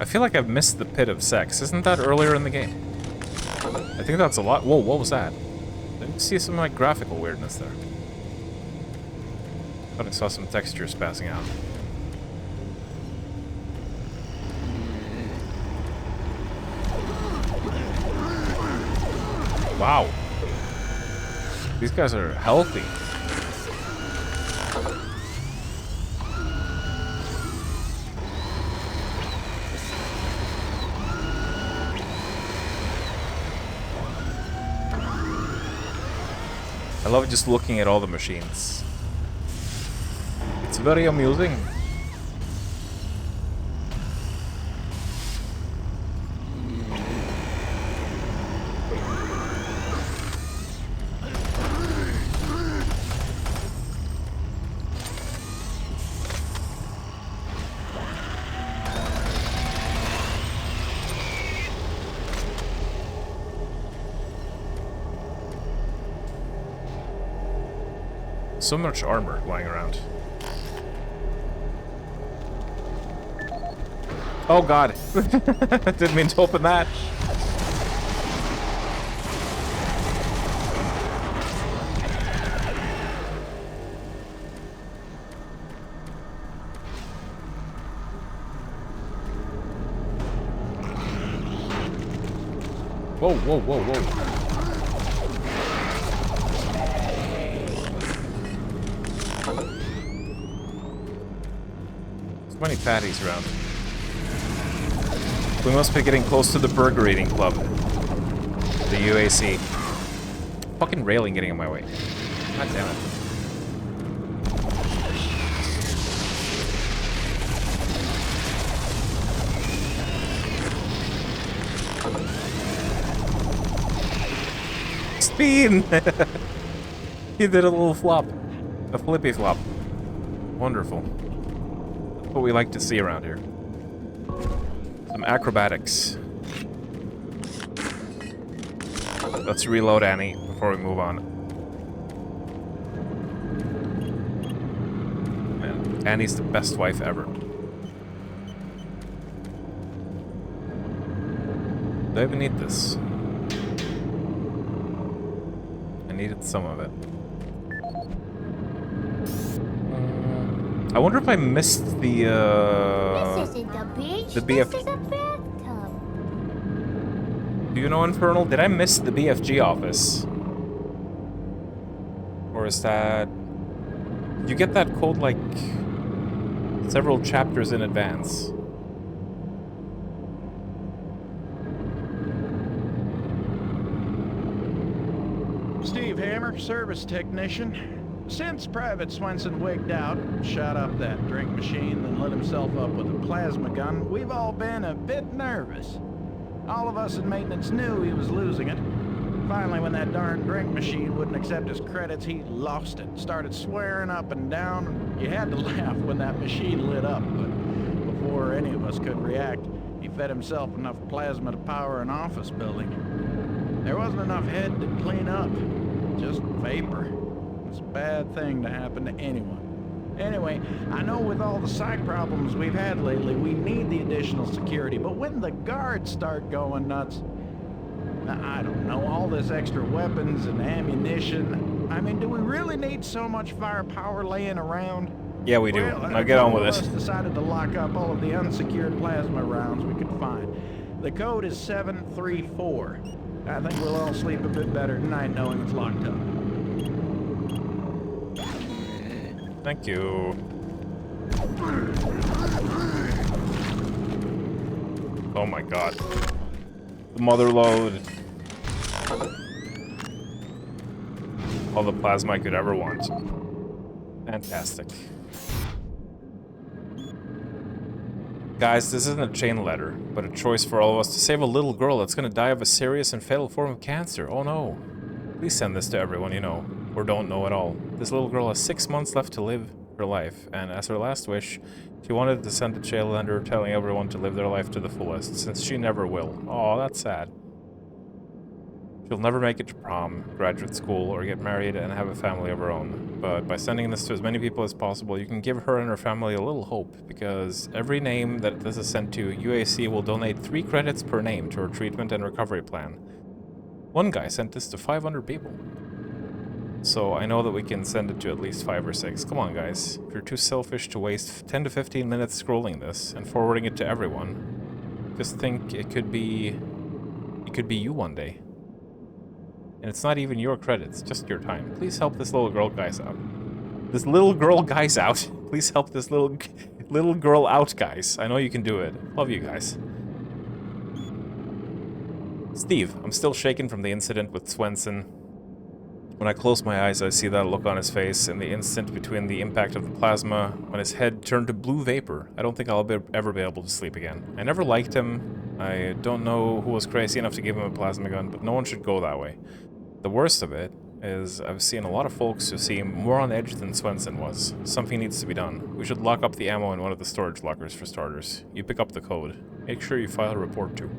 I feel like I've missed the pit of sex. Isn't that earlier in the game? I think that's a lot. Whoa, what was that? Didn't see some like graphical weirdness there. Thought I saw some textures passing out. Wow. These guys are healthy. I love just looking at all the machines. It's very amusing. So much armor lying around. Oh god. Didn't mean to open that. Whoa, whoa, whoa, whoa. Many fatties around. We must be getting close to the burger eating club. The UAC. Fucking railing getting in my way. God damn it. Speed! He did a little flop. A flippy flop. Wonderful. What we like to see around here. Some acrobatics. Let's reload Annie before we move on. Man, Annie's the best wife ever. Do I even need this? I needed some of it. I wonder if I missed the This isn't the beach. The BF. This is a bathtub. Do you know, Infernal? Did I miss the BFG office? Or is that... Did you get that code like several chapters in advance? Steve Hammer, service technician. Since Private Swenson wigged out, shot up that drink machine, then lit himself up with a plasma gun, we've all been a bit nervous. All of us in maintenance knew he was losing it. Finally, when that darn drink machine wouldn't accept his credits, he lost it. Started swearing up and down. You had to laugh when that machine lit up, but before any of us could react, he fed himself enough plasma to power an office building. There wasn't enough head to clean up, just vapor. It's a bad thing to happen to anyone. Anyway, I know with all the psych problems we've had lately, we need the additional security, but when the guards start going nuts, I don't know, all this extra weapons and ammunition, I mean, do we really need so much firepower laying around? Yeah, we do. Well, now get on with us it. decided to lock up all of the unsecured plasma rounds we could find. The code is 734. I think we'll all sleep a bit better tonight knowing it's locked up. Thank you. Oh my god. The mother load. All the plasma I could ever want. Fantastic. Guys, this isn't a chain letter, but a choice for all of us to save a little girl that's gonna die of a serious and fatal form of cancer. Oh no. Please send this to everyone you know, or don't know at all. This little girl has 6 months left to live her life, and as her last wish, she wanted to send a chain letter telling everyone to live their life to the fullest, since she never will. Oh, that's sad. She'll never make it to prom, graduate school, or get married and have a family of her own. But by sending this to as many people as possible, you can give her and her family a little hope, because every name that this is sent to, UAC will donate 3 credits per name to her treatment and recovery plan. One guy sent this to 500 people. So I know that we can send it to at least 5 or 6. Come on, guys. If you're too selfish to waste 10 to 15 minutes scrolling this and forwarding it to everyone, just think it could be you one day. And it's not even your credits, just your time. Please help this little girl guys out. This little girl guys out. Please help this little girl out, guys. I know you can do it. Love you guys. Steve, I'm still shaken from the incident with Swenson. When I close my eyes, I see that look on his face in the instant between the impact of the plasma when his head turned to blue vapor. I don't think I'll ever be able to sleep again. I never liked him. I don't know who was crazy enough to give him a plasma gun, but no one should go that way. The worst of it is I've seen a lot of folks who seem more on edge than Swenson was. Something needs to be done. We should lock up the ammo in one of the storage lockers for starters. You pick up the code. Make sure you file a report too.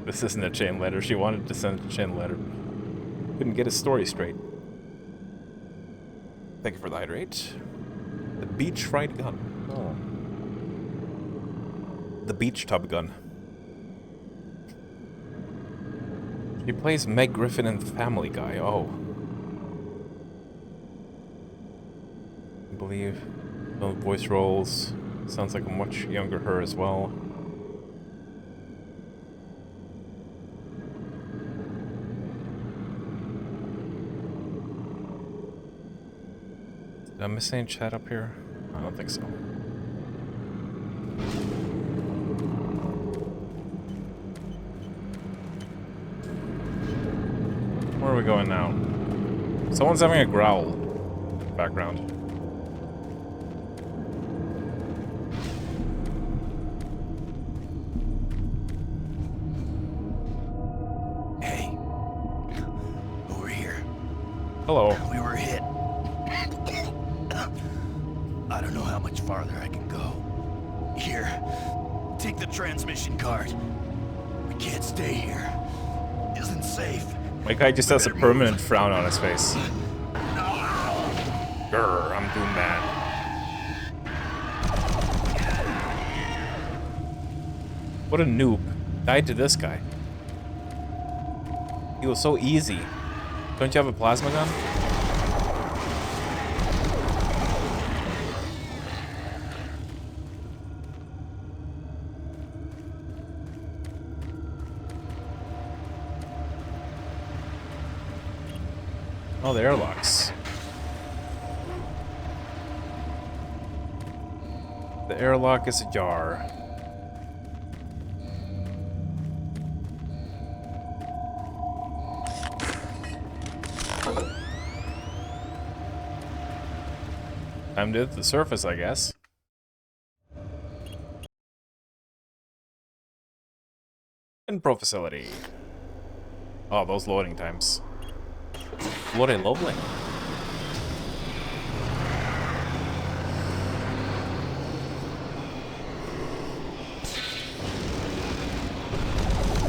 This isn't a chain letter. She wanted to send a chain letter. Couldn't get his story straight. Thank you for the hydrate. The beach fried gun. Oh. The beach tub gun. She plays Meg Griffin in Family Guy. Oh. I believe no voice roles. Sounds like a much younger her as well. Did I miss any chat up here? I don't think so. Where are we going now? Someone's having a growl in the background. Hey. Over here. Hello. We were hit. I don't know how much farther I can go. Here, take the transmission card. We can't stay here. Isn't safe. My guy just has a permanent frown on his face. Grr, I'm doing that. What a noob. Died to this guy. He was so easy. Don't you have a plasma gun? Oh, the airlocks. The airlock is ajar. Time to hit the surface, I guess. Info facility. Oh, those loading times. What a lovely.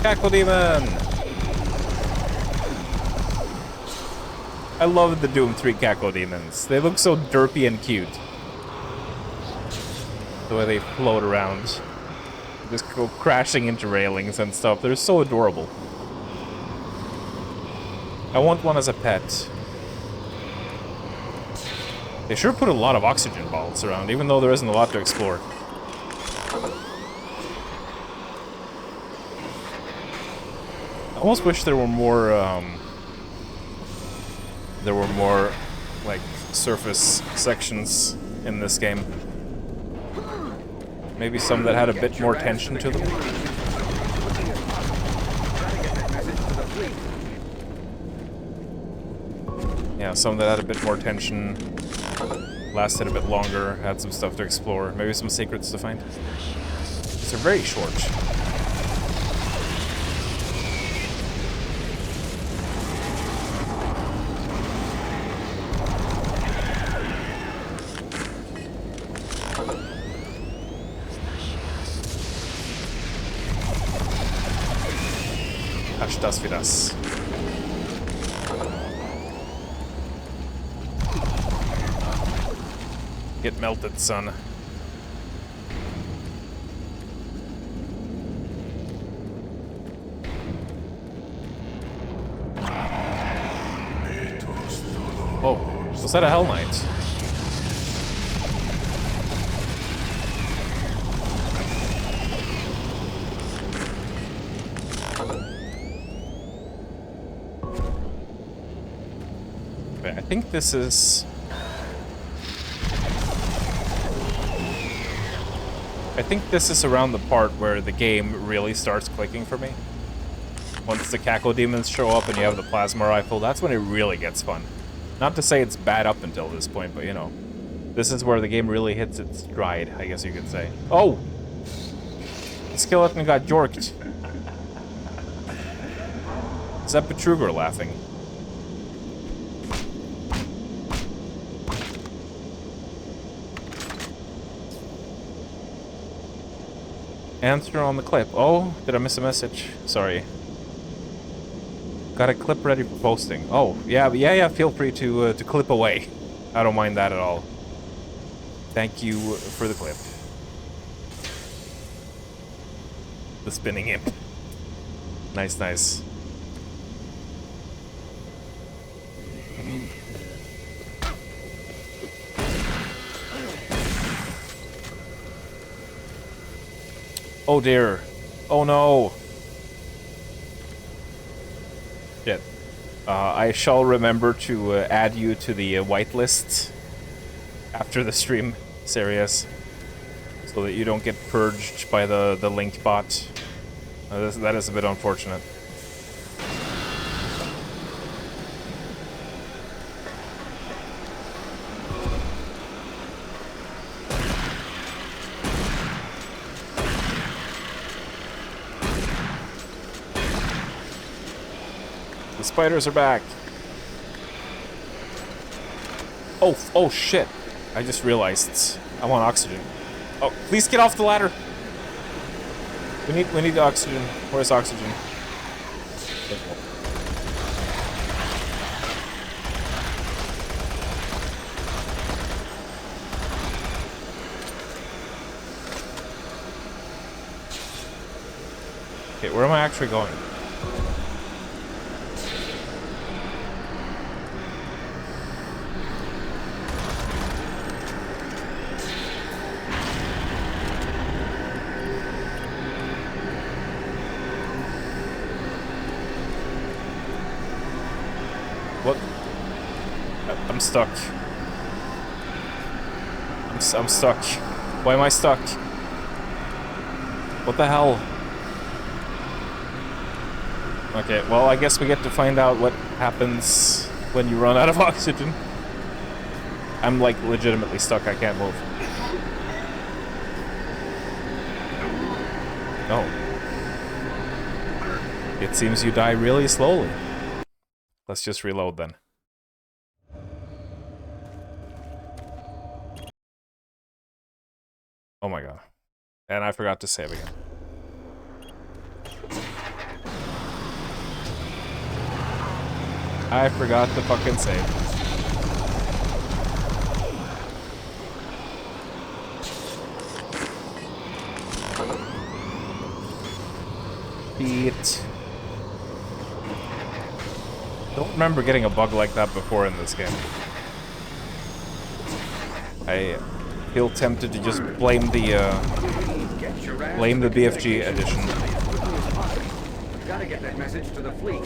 Cackle Demon! I love the Doom 3 Cackle Demons. They look so derpy and cute. The way they float around. Just go crashing into railings and stuff. They're so adorable. I want one as a pet. They sure put a lot of oxygen bottles around, even though there isn't a lot to explore. I almost wish there were more, like, surface sections in this game. Maybe some that had a bit more tension to them. Yeah, some that had a bit more tension, lasted a bit longer, had some stuff to explore, maybe some secrets to find. These are very short. Das wie das. Get melted, son. Oh, was that a Hell Knight? I think this is... I think this is around the part where the game really starts clicking for me. Once the Cackle Demons show up and you have the plasma rifle, that's when it really gets fun. Not to say it's bad up until this point, but you know. This is where the game really hits its stride, I guess you could say. Oh! The skeleton got jorked. Is that Betruger laughing? Answer on the clip. Oh, did I miss a message? Sorry. Got a clip ready for posting. Oh, yeah, feel free to clip away. I don't mind that at all. Thank you for the clip. The spinning imp. Nice, nice. Oh dear. Oh no. Shit. I shall remember to add you to the whitelist after the stream, Serious, so that you don't get purged by the link bot. That is a bit unfortunate. The spiders are back. Oh shit. I just realized I want oxygen. Oh, please get off the ladder. We need the oxygen. Where's oxygen? Okay, where am I actually going? What? I'm stuck. I'm stuck. Why am I stuck? What the hell? Okay, well, I guess we get to find out what happens when you run out of oxygen. I'm, like, legitimately stuck. I can't move. No. It seems you die really slowly. Let's just reload then. Oh my god. And I forgot to save again. I forgot to fucking save. Beat. Don't remember getting a bug like that before in this game. I feel tempted to just blame the BFG edition. Gotta get that message to the fleet.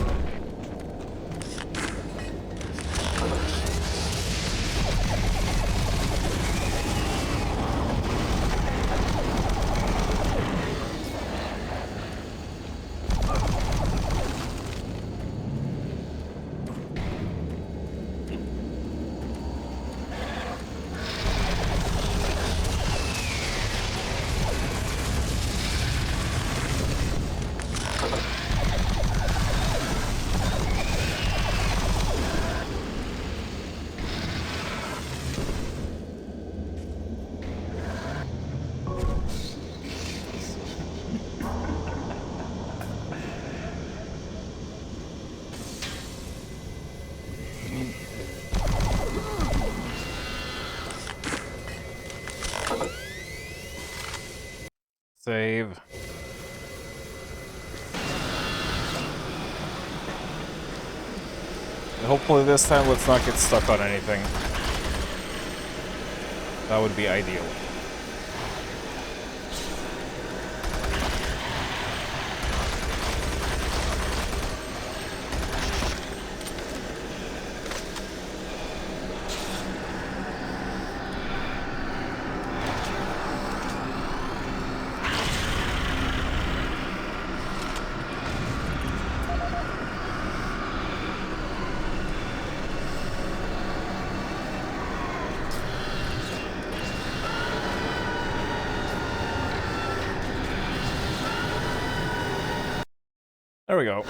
Save. And hopefully this time let's not get stuck on anything. That would be ideal. There we go.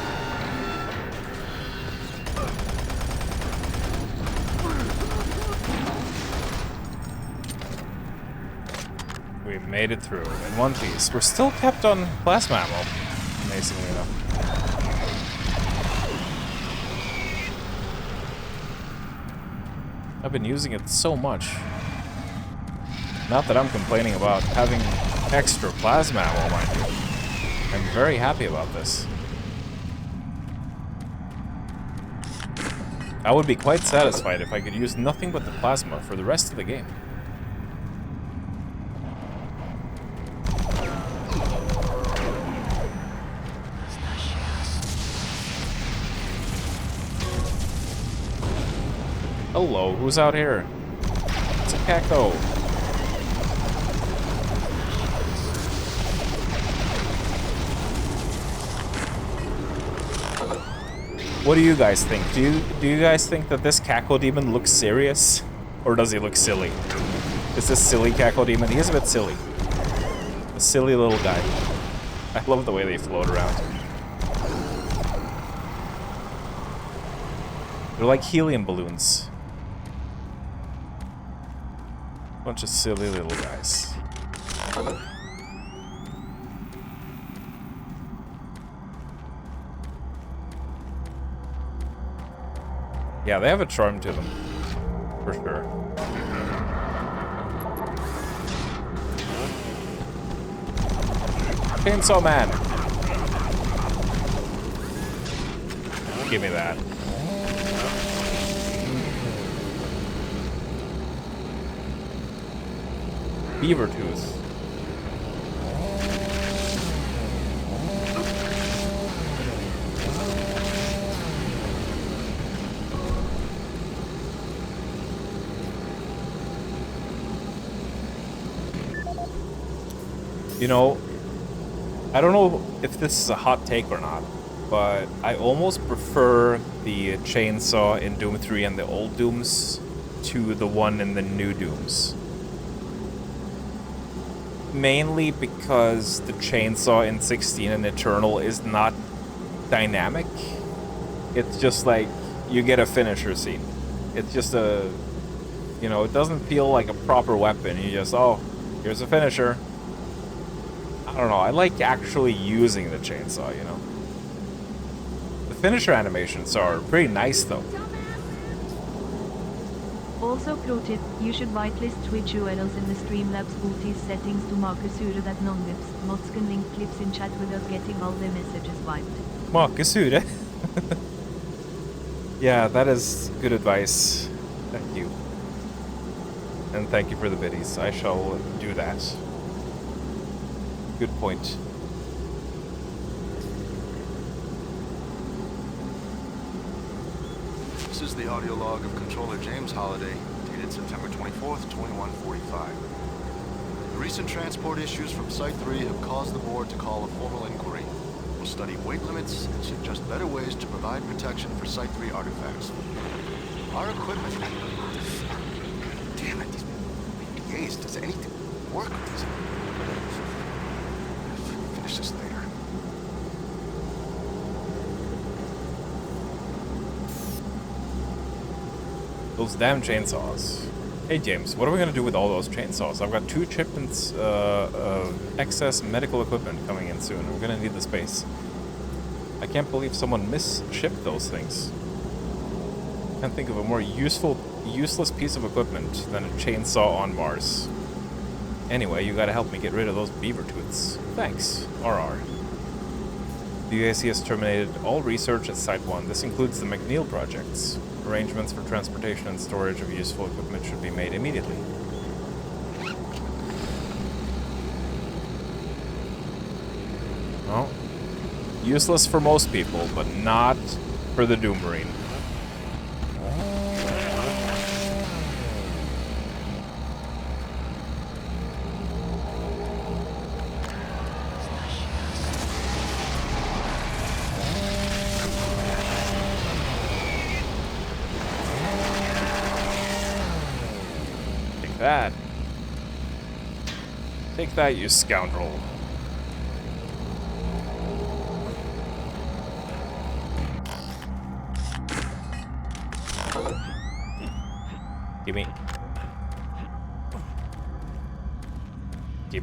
We made it through in one piece. We're still kept on plasma ammo, amazingly enough. I've been using it so much. Not that I'm complaining about having extra plasma ammo, mind you. I'm very happy about this. I would be quite satisfied if I could use nothing but the plasma for the rest of the game. Hello, who's out here? It's a Kako. What do you guys think? Do you guys think that this Kako demon looks serious? Or does he look silly? Is this silly Kako demon? He is a bit silly. A silly little guy. I love the way they float around. They're like helium balloons. Bunch of silly little guys. Yeah, they have a charm to them, for sure. Chainsaw Man! Give me that. Beaver Tooth. You know, I don't know if this is a hot take or not, but I almost prefer the chainsaw in Doom 3 and the old Dooms to the one in the new Dooms. Mainly because the chainsaw in 16 and Eternal is not dynamic. It's just like, you get a finisher scene. It's just a, you know, it doesn't feel like a proper weapon. You just, oh, here's a finisher. I don't know, I like actually using the chainsaw, you know? The finisher animations are pretty nice, though. Also pro tip, you should whitelist Twitch URLs in the Streamlabs booties settings to Makesure that non-vips, mods can link clips in chat without getting all their messages wiped. Makesure? Yeah, that is good advice. Thank you. And thank you for the biddies. I shall do that. Good point. This is the audio log of Controller James Holliday, dated September 24th, 2145. The recent transport issues from Site 3 have caused the board to call a formal inquiry. We'll study weight limits and suggest better ways to provide protection for Site 3 artifacts. Our equipment... Damn it, these PDAs, does anything work with these? Finish this later. Those damn chainsaws. Hey James, what are we gonna do with all those chainsaws? I've got 2 shipments of excess medical equipment coming in soon. We're gonna need the space. I can't believe someone misshipped those things. Can't think of a more useless piece of equipment than a chainsaw on Mars. Anyway, you gotta help me get rid of those beaver tooths. Thanks, RR. The UAC has terminated all research at Site 1. This includes the McNeil projects. Arrangements for transportation and storage of useful equipment should be made immediately. Well, useless for most people, but not for the Doom Marine. That. Take that, you scoundrel. Gimme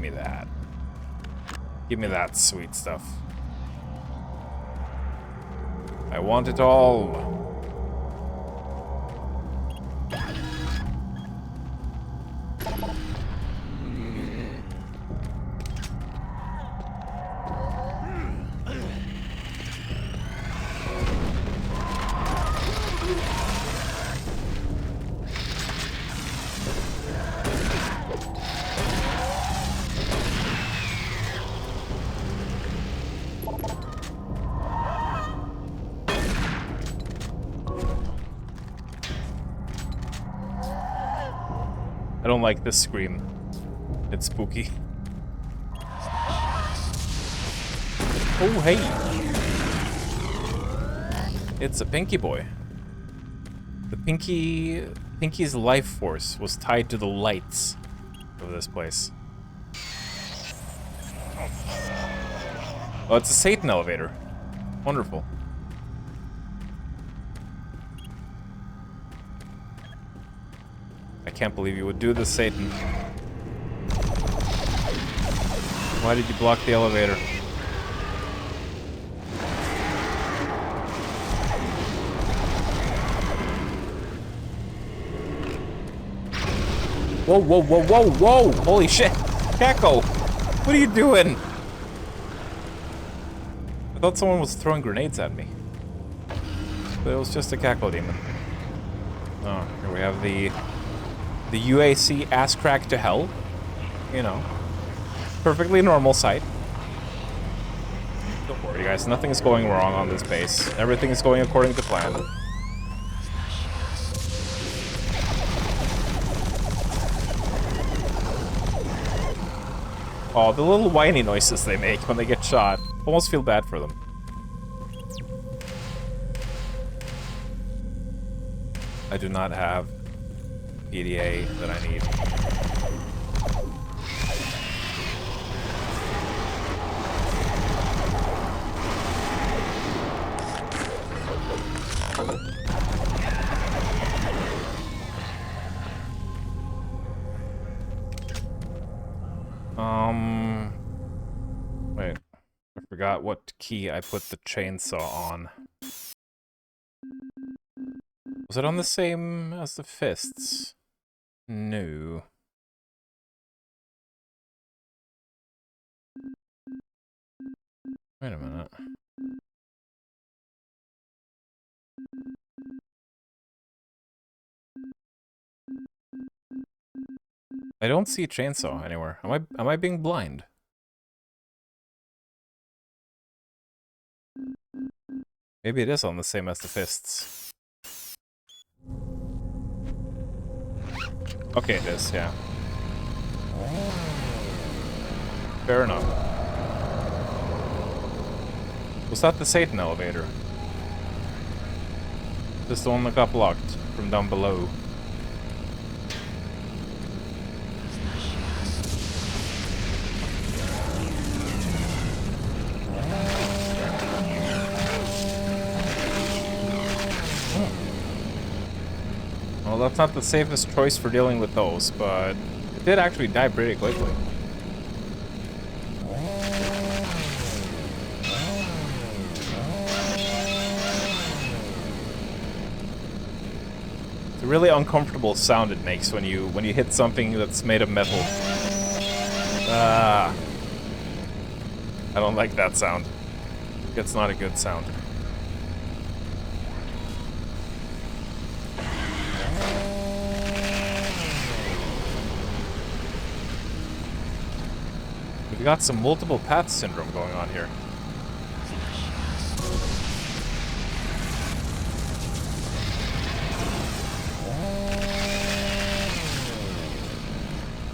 that. Give me that sweet stuff. I want it all. I don't like this scream. It's spooky. Oh, hey! It's a Pinky boy. The Pinky's life force was tied to the lights of this place. Oh, it's a Satan elevator. Wonderful. I can't believe you would do this, Satan. Why did you block the elevator? Whoa, whoa, whoa, whoa, whoa! Holy shit! Caco! What are you doing? I thought someone was throwing grenades at me. But it was just a Caco demon. Oh, here we have the UAC ass crack to hell. You know. Perfectly normal sight. Don't worry, guys. Nothing is going wrong on this base. Everything is going according to plan. Oh, the little whiny noises they make when they get shot. Almost feel bad for them. I do not have PDA that I need. Wait. I forgot what key I put the chainsaw on. Was it on the same as the fists? No. Wait a minute. I don't see a chainsaw anywhere. Am I being blind? Maybe it is on the same as the fists. Okay, it is, yeah. Fair enough. Was that the Satan elevator? This is the one that got blocked from down below. Well, that's not the safest choice for dealing with those, but it did actually die pretty quickly. It's a really uncomfortable sound it makes when you hit something that's made of metal. Ah, I don't like that sound. It's not a good sound. We got some multiple path syndrome going on here.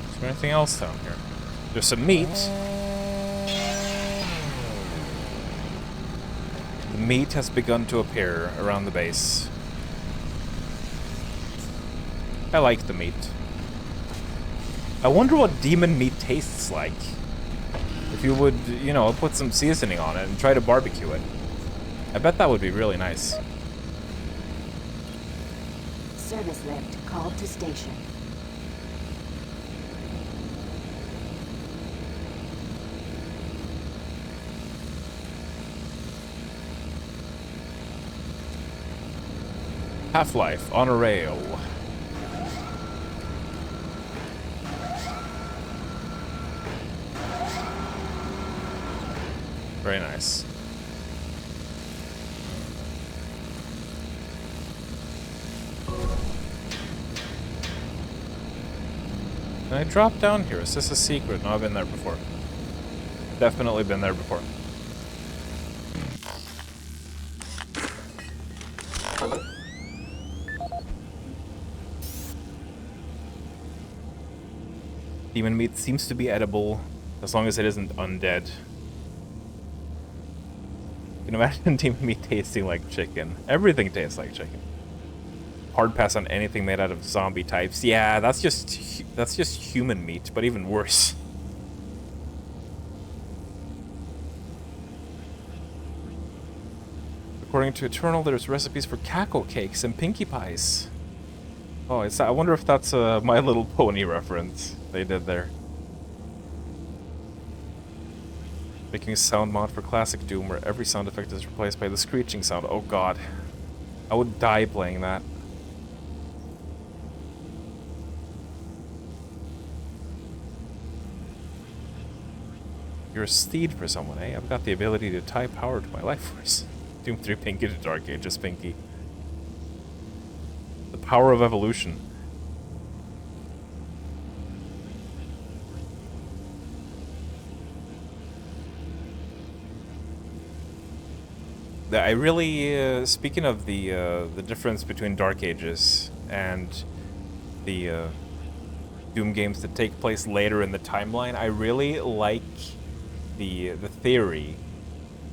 Is there anything else down here? There's some meat. The meat has begun to appear around the base. I like the meat. I wonder what demon meat tastes like. If you would, you know, put some seasoning on it and try to barbecue it. I bet that would be really nice. Service lift called to station. Half-Life on a rail. Very nice. Can I drop down here? Is this a secret? No, I've been there before. Definitely been there before. Demon meat seems to be edible, as long as it isn't undead. You can imagine demon meat tasting like chicken. Everything tastes like chicken. Hard pass on anything made out of zombie types. Yeah, that's just human meat, but even worse. According to Eternal, there's recipes for cackle cakes and pinkie pies. Oh, I wonder if that's a My Little Pony reference they did there. Making a sound mod for classic Doom where every sound effect is replaced by the screeching sound. Oh god. I would die playing that. You're a steed for someone, eh? I've got the ability to tie power to my life force. Doom 3 Pinky to Dark Ages Pinky. The power of evolution. I really, speaking of the difference between Dark Ages and the Doom games that take place later in the timeline, I really like the theory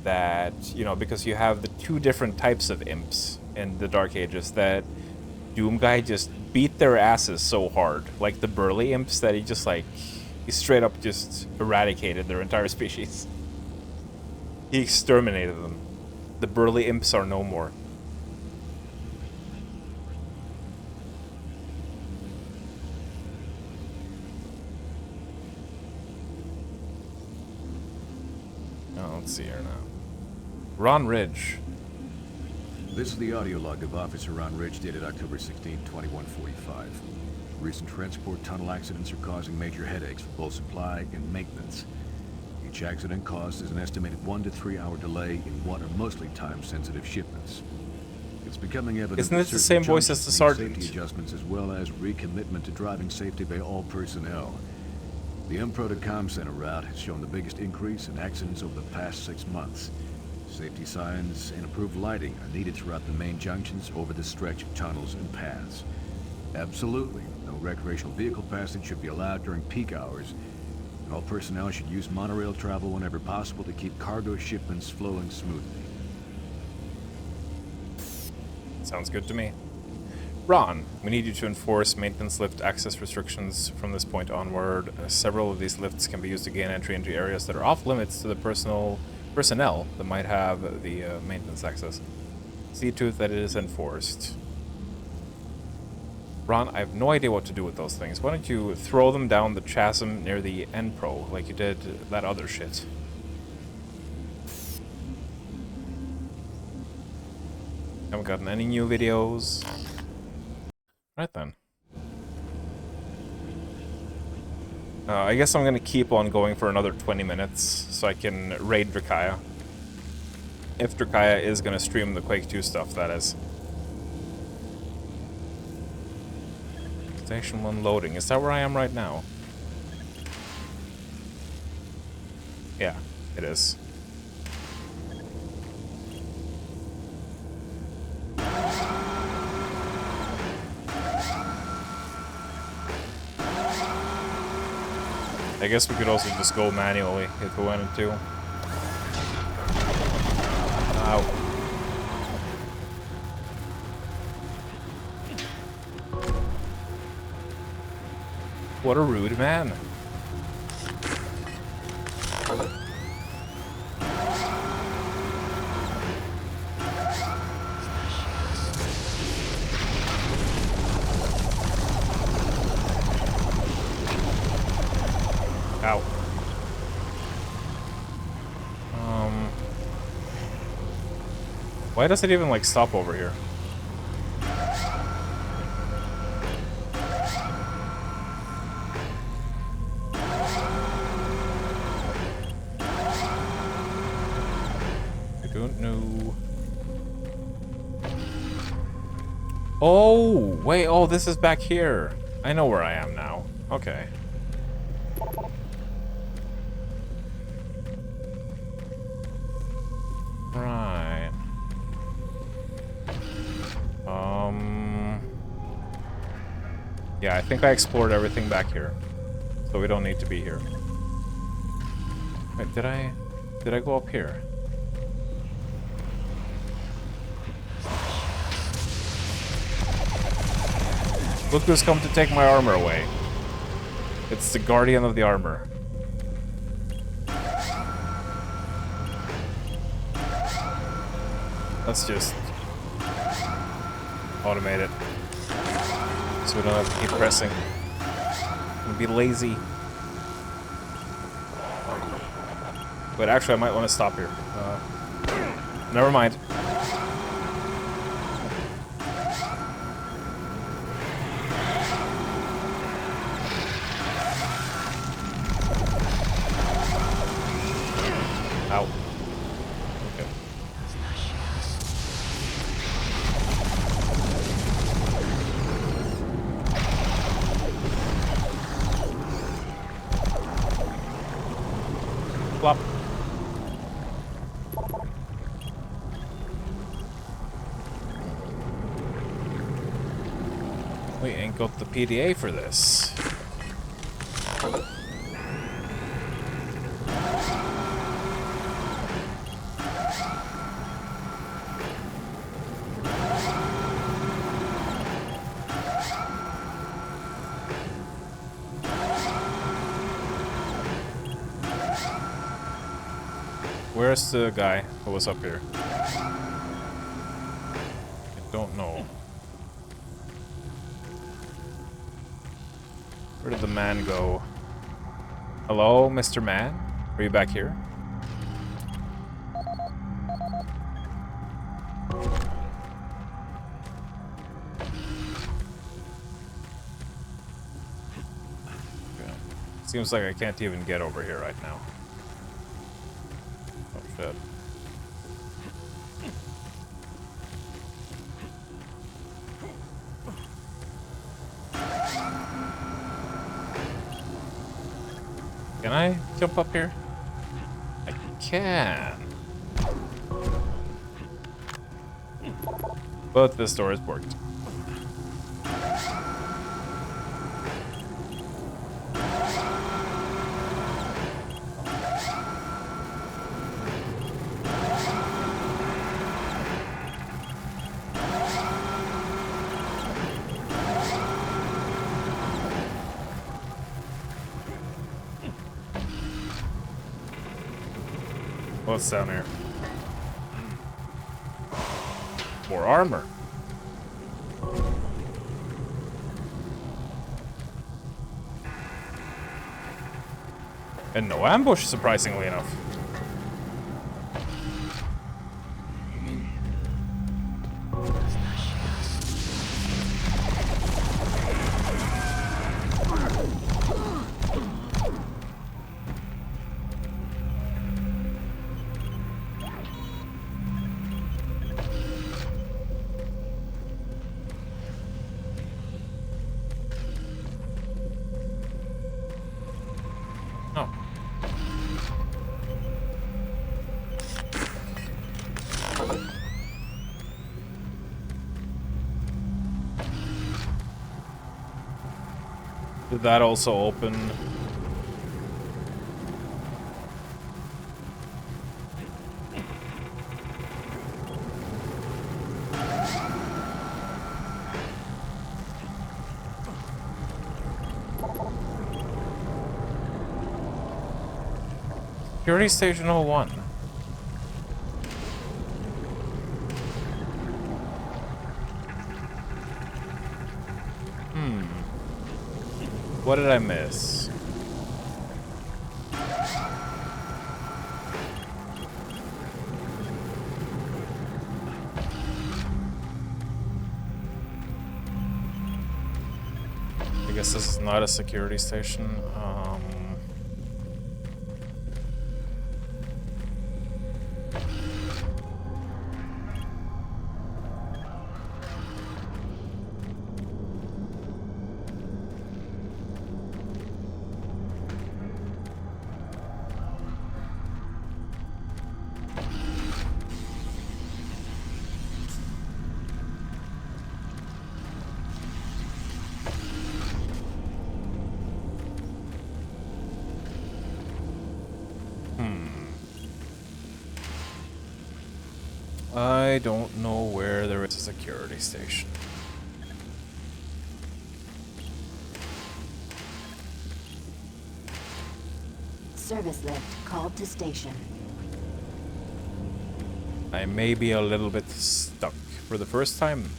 that, you know, because you have the two different types of imps in the Dark Ages, that Doom guy just beat their asses so hard, like the burly imps, that he straight up just eradicated their entire species. He exterminated them. The burly imps are no more. Oh, let's see here now. Ron Ridge. This is the audio log of Officer Ron Ridge dated October 16, 2145. Recent transport tunnel accidents are causing major headaches for both supply and maintenance. Each accident causes an estimated 1 to 3 hour delay in what are mostly time-sensitive shipments. If It's becoming evident Isn't that it the certain same voice as junctions the need sergeant? safety adjustments as well as recommitment to driving safety by all personnel. The MPRO to Comm Center route has shown the biggest increase in accidents over the past 6 months. Safety signs and improved lighting are needed throughout the main junctions over the stretch of tunnels and paths. Absolutely, no recreational vehicle passage should be allowed during peak hours, and all personnel should use monorail travel whenever possible to keep cargo shipments flowing smoothly. Sounds good to me. Ron, we need you to enforce maintenance lift access restrictions from this point onward. Several of these lifts can be used to gain entry into areas that are off limits to the personnel that might have the maintenance access. See to it that it is enforced. Ron, I have no idea what to do with those things. Why don't you throw them down the chasm near the N-Pro like you did that other shit? Haven't gotten any new videos. Right then. I guess I'm gonna keep on going for another 20 minutes so I can raid Drakaya. If Drakaya is gonna stream the Quake 2 stuff, that is. Station 1 loading. Is that where I am right now? Yeah, it is. I guess we could also just go manually if we wanted to. Ow. What a rude man. Ow. Why does it even, like, stop over here? I don't know. Oh, wait, oh, this is back here. I know where I am now. Okay. Right. Yeah, I think I explored everything back here. So we don't need to be here. Wait, did I go up here? Look who's come to take my armor away. It's the guardian of the armor. Let's just automate it. So we don't have to keep pressing. And be lazy. But actually I might want to stop here. Never mind. Ow. Okay. Flop. We ain't got the PDA for this. Where's the guy who was up here? I don't know. Where did the man go? Hello, Mr. Man? Are you back here? Okay. Seems like I can't even get over here right now. Oh shit. Can I jump up here? I can. But this door is worked. What's down here? More armor. And no ambush, surprisingly enough. Oh. Did that also open? Security Station 01. What did I miss? I guess this is not a security station. I don't know where there is a security station. Service lift called to station. I may be a little bit stuck for the first time.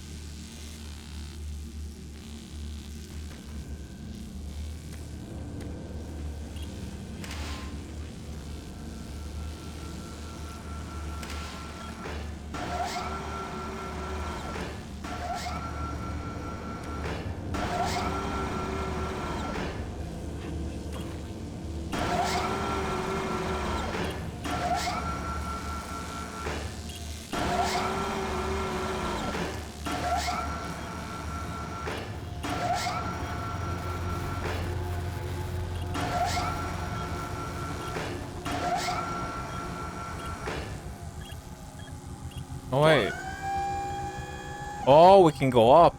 Oh wait. Oh, we can go up.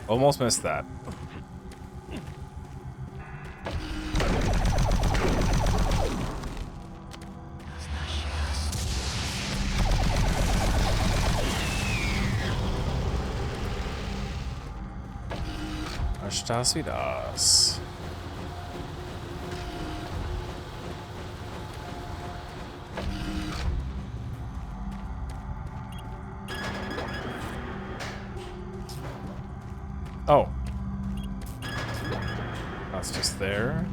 Almost missed that. Estás vidas. Oh. That's just there.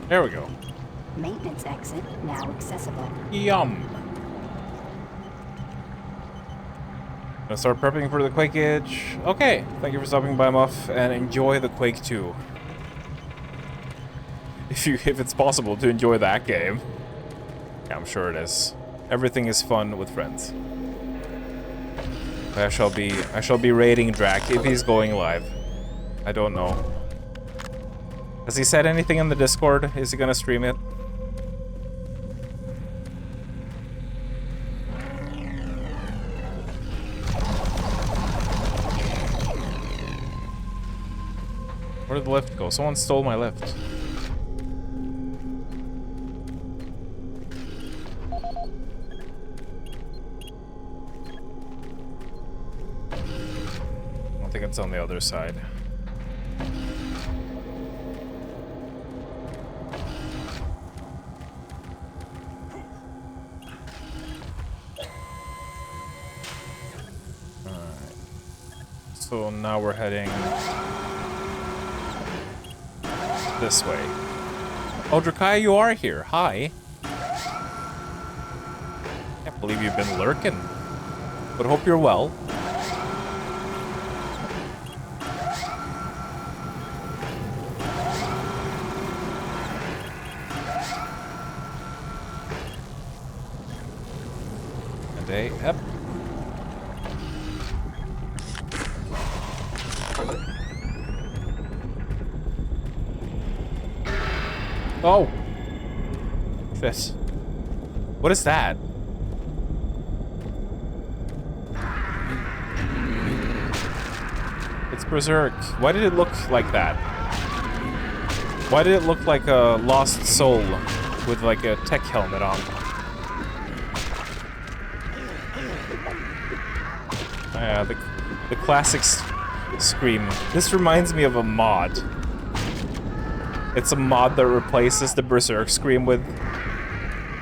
There we go. Maintenance exit now accessible. Yum. Gonna start prepping for the Quake Age. Okay, thank you for stopping by, Muff, and enjoy the Quake 2. If it's possible to enjoy that game. Yeah, I'm sure it is. Everything is fun with friends. I shall be raiding Drac if he's going live. I don't know. Has he said anything in the Discord? Is he gonna stream it? Where did the lift go? Someone stole my lift. I think it's on the other side. Alright. So now we're heading this way. Oh, Drakai, you are here. Hi. Can't believe you've been lurking. But hope you're well. And yep. Oh! Shit. What is that? It's Berserk. Why did it look like that? Why did it look like a lost soul with like a tech helmet on? Yeah, the classic scream. This reminds me of a mod. It's a mod that replaces the Berserk scream with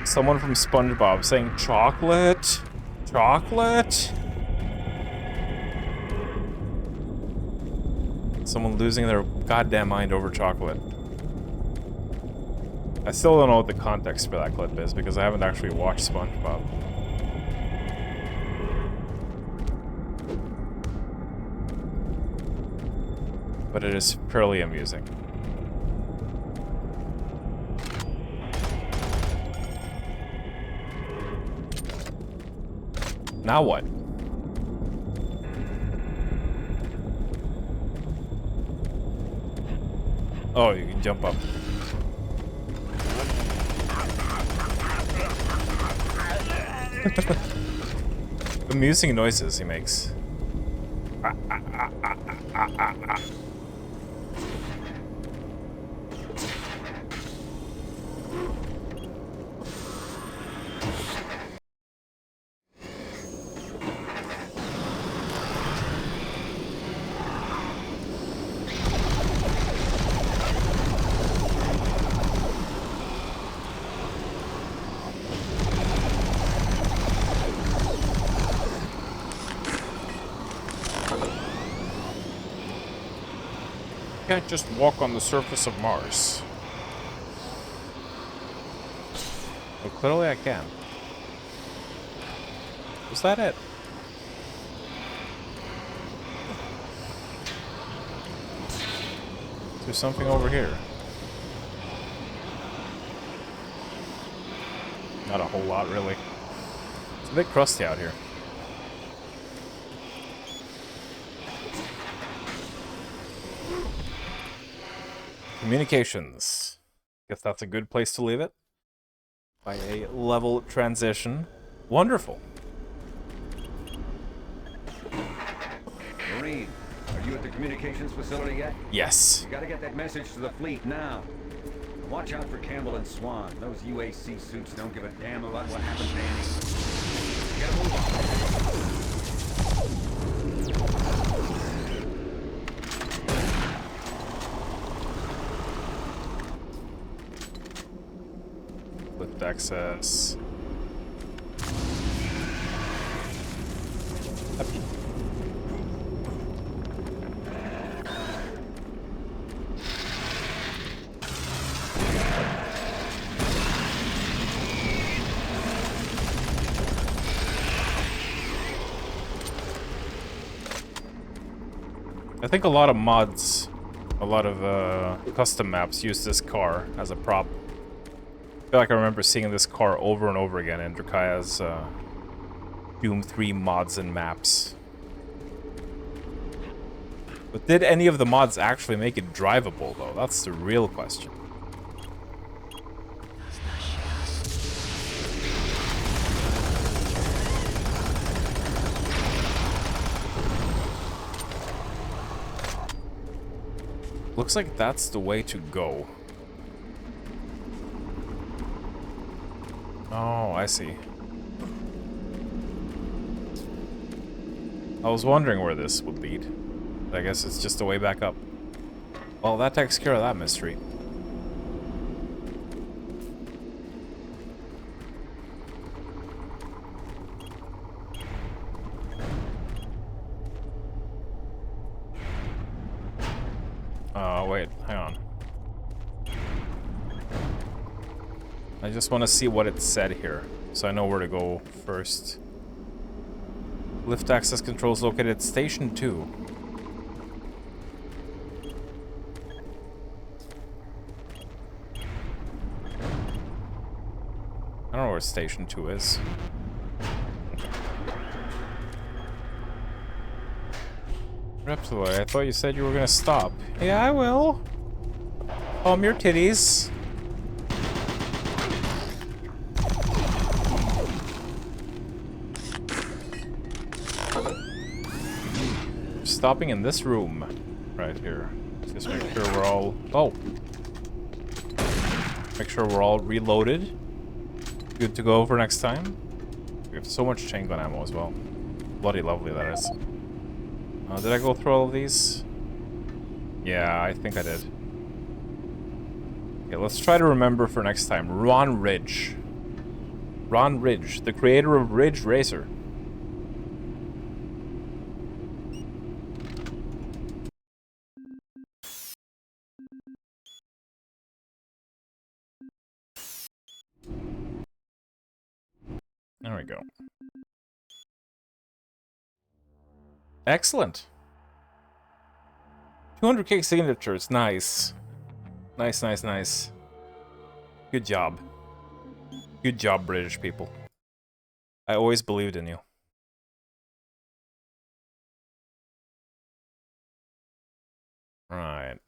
someone from SpongeBob saying chocolate, chocolate. Someone losing their goddamn mind over chocolate. I still don't know what the context for that clip is because I haven't actually watched SpongeBob. But it is purely amusing. Now what? Oh, you can jump up. Amusing noises he makes. Can't just walk on the surface of Mars. Well, clearly I can. Was that it? There's something over here. Not a whole lot, really. It's a bit crusty out here. Communications. Guess that's a good place to leave it. By a level transition. Wonderful. Marine, are you at the communications facility yet? Yes. You gotta get that message to the fleet now. Watch out for Campbell and Swan. Those UAC suits don't give a damn about what happened to Annie. Get a move on. Lift access. Up. I think a lot of mods, a lot of custom maps use this car as a prop. I feel like I remember seeing this car over and over again in Drakaya's Doom 3 mods and maps. But did any of the mods actually make it drivable, though? That's the real question. Looks like that's the way to go. Oh, I see. I was wondering where this would lead. I guess it's just a way back up. Well, that takes care of that mystery. Wait, hang on. I just want to see what it said here, so I know where to go first. Lift access controls located at Station 2. I don't know where Station 2 is. Reptiloid, I thought you said you were gonna stop. Yeah, I will. Calm your titties. Stopping in this room. Right here. Just make sure we're all... Oh! Make sure we're all reloaded. Good to go for next time. We have so much chain gun ammo as well. Bloody lovely, that is. Did I go through all of these? Yeah, I think I did. Okay, let's try to remember for next time. Ron Ridge. Ron Ridge, the creator of Ridge Racer. There we go. Excellent. 200k signatures. Nice. Nice, nice, nice. Good job. Good job, British people. I always believed in you. Right.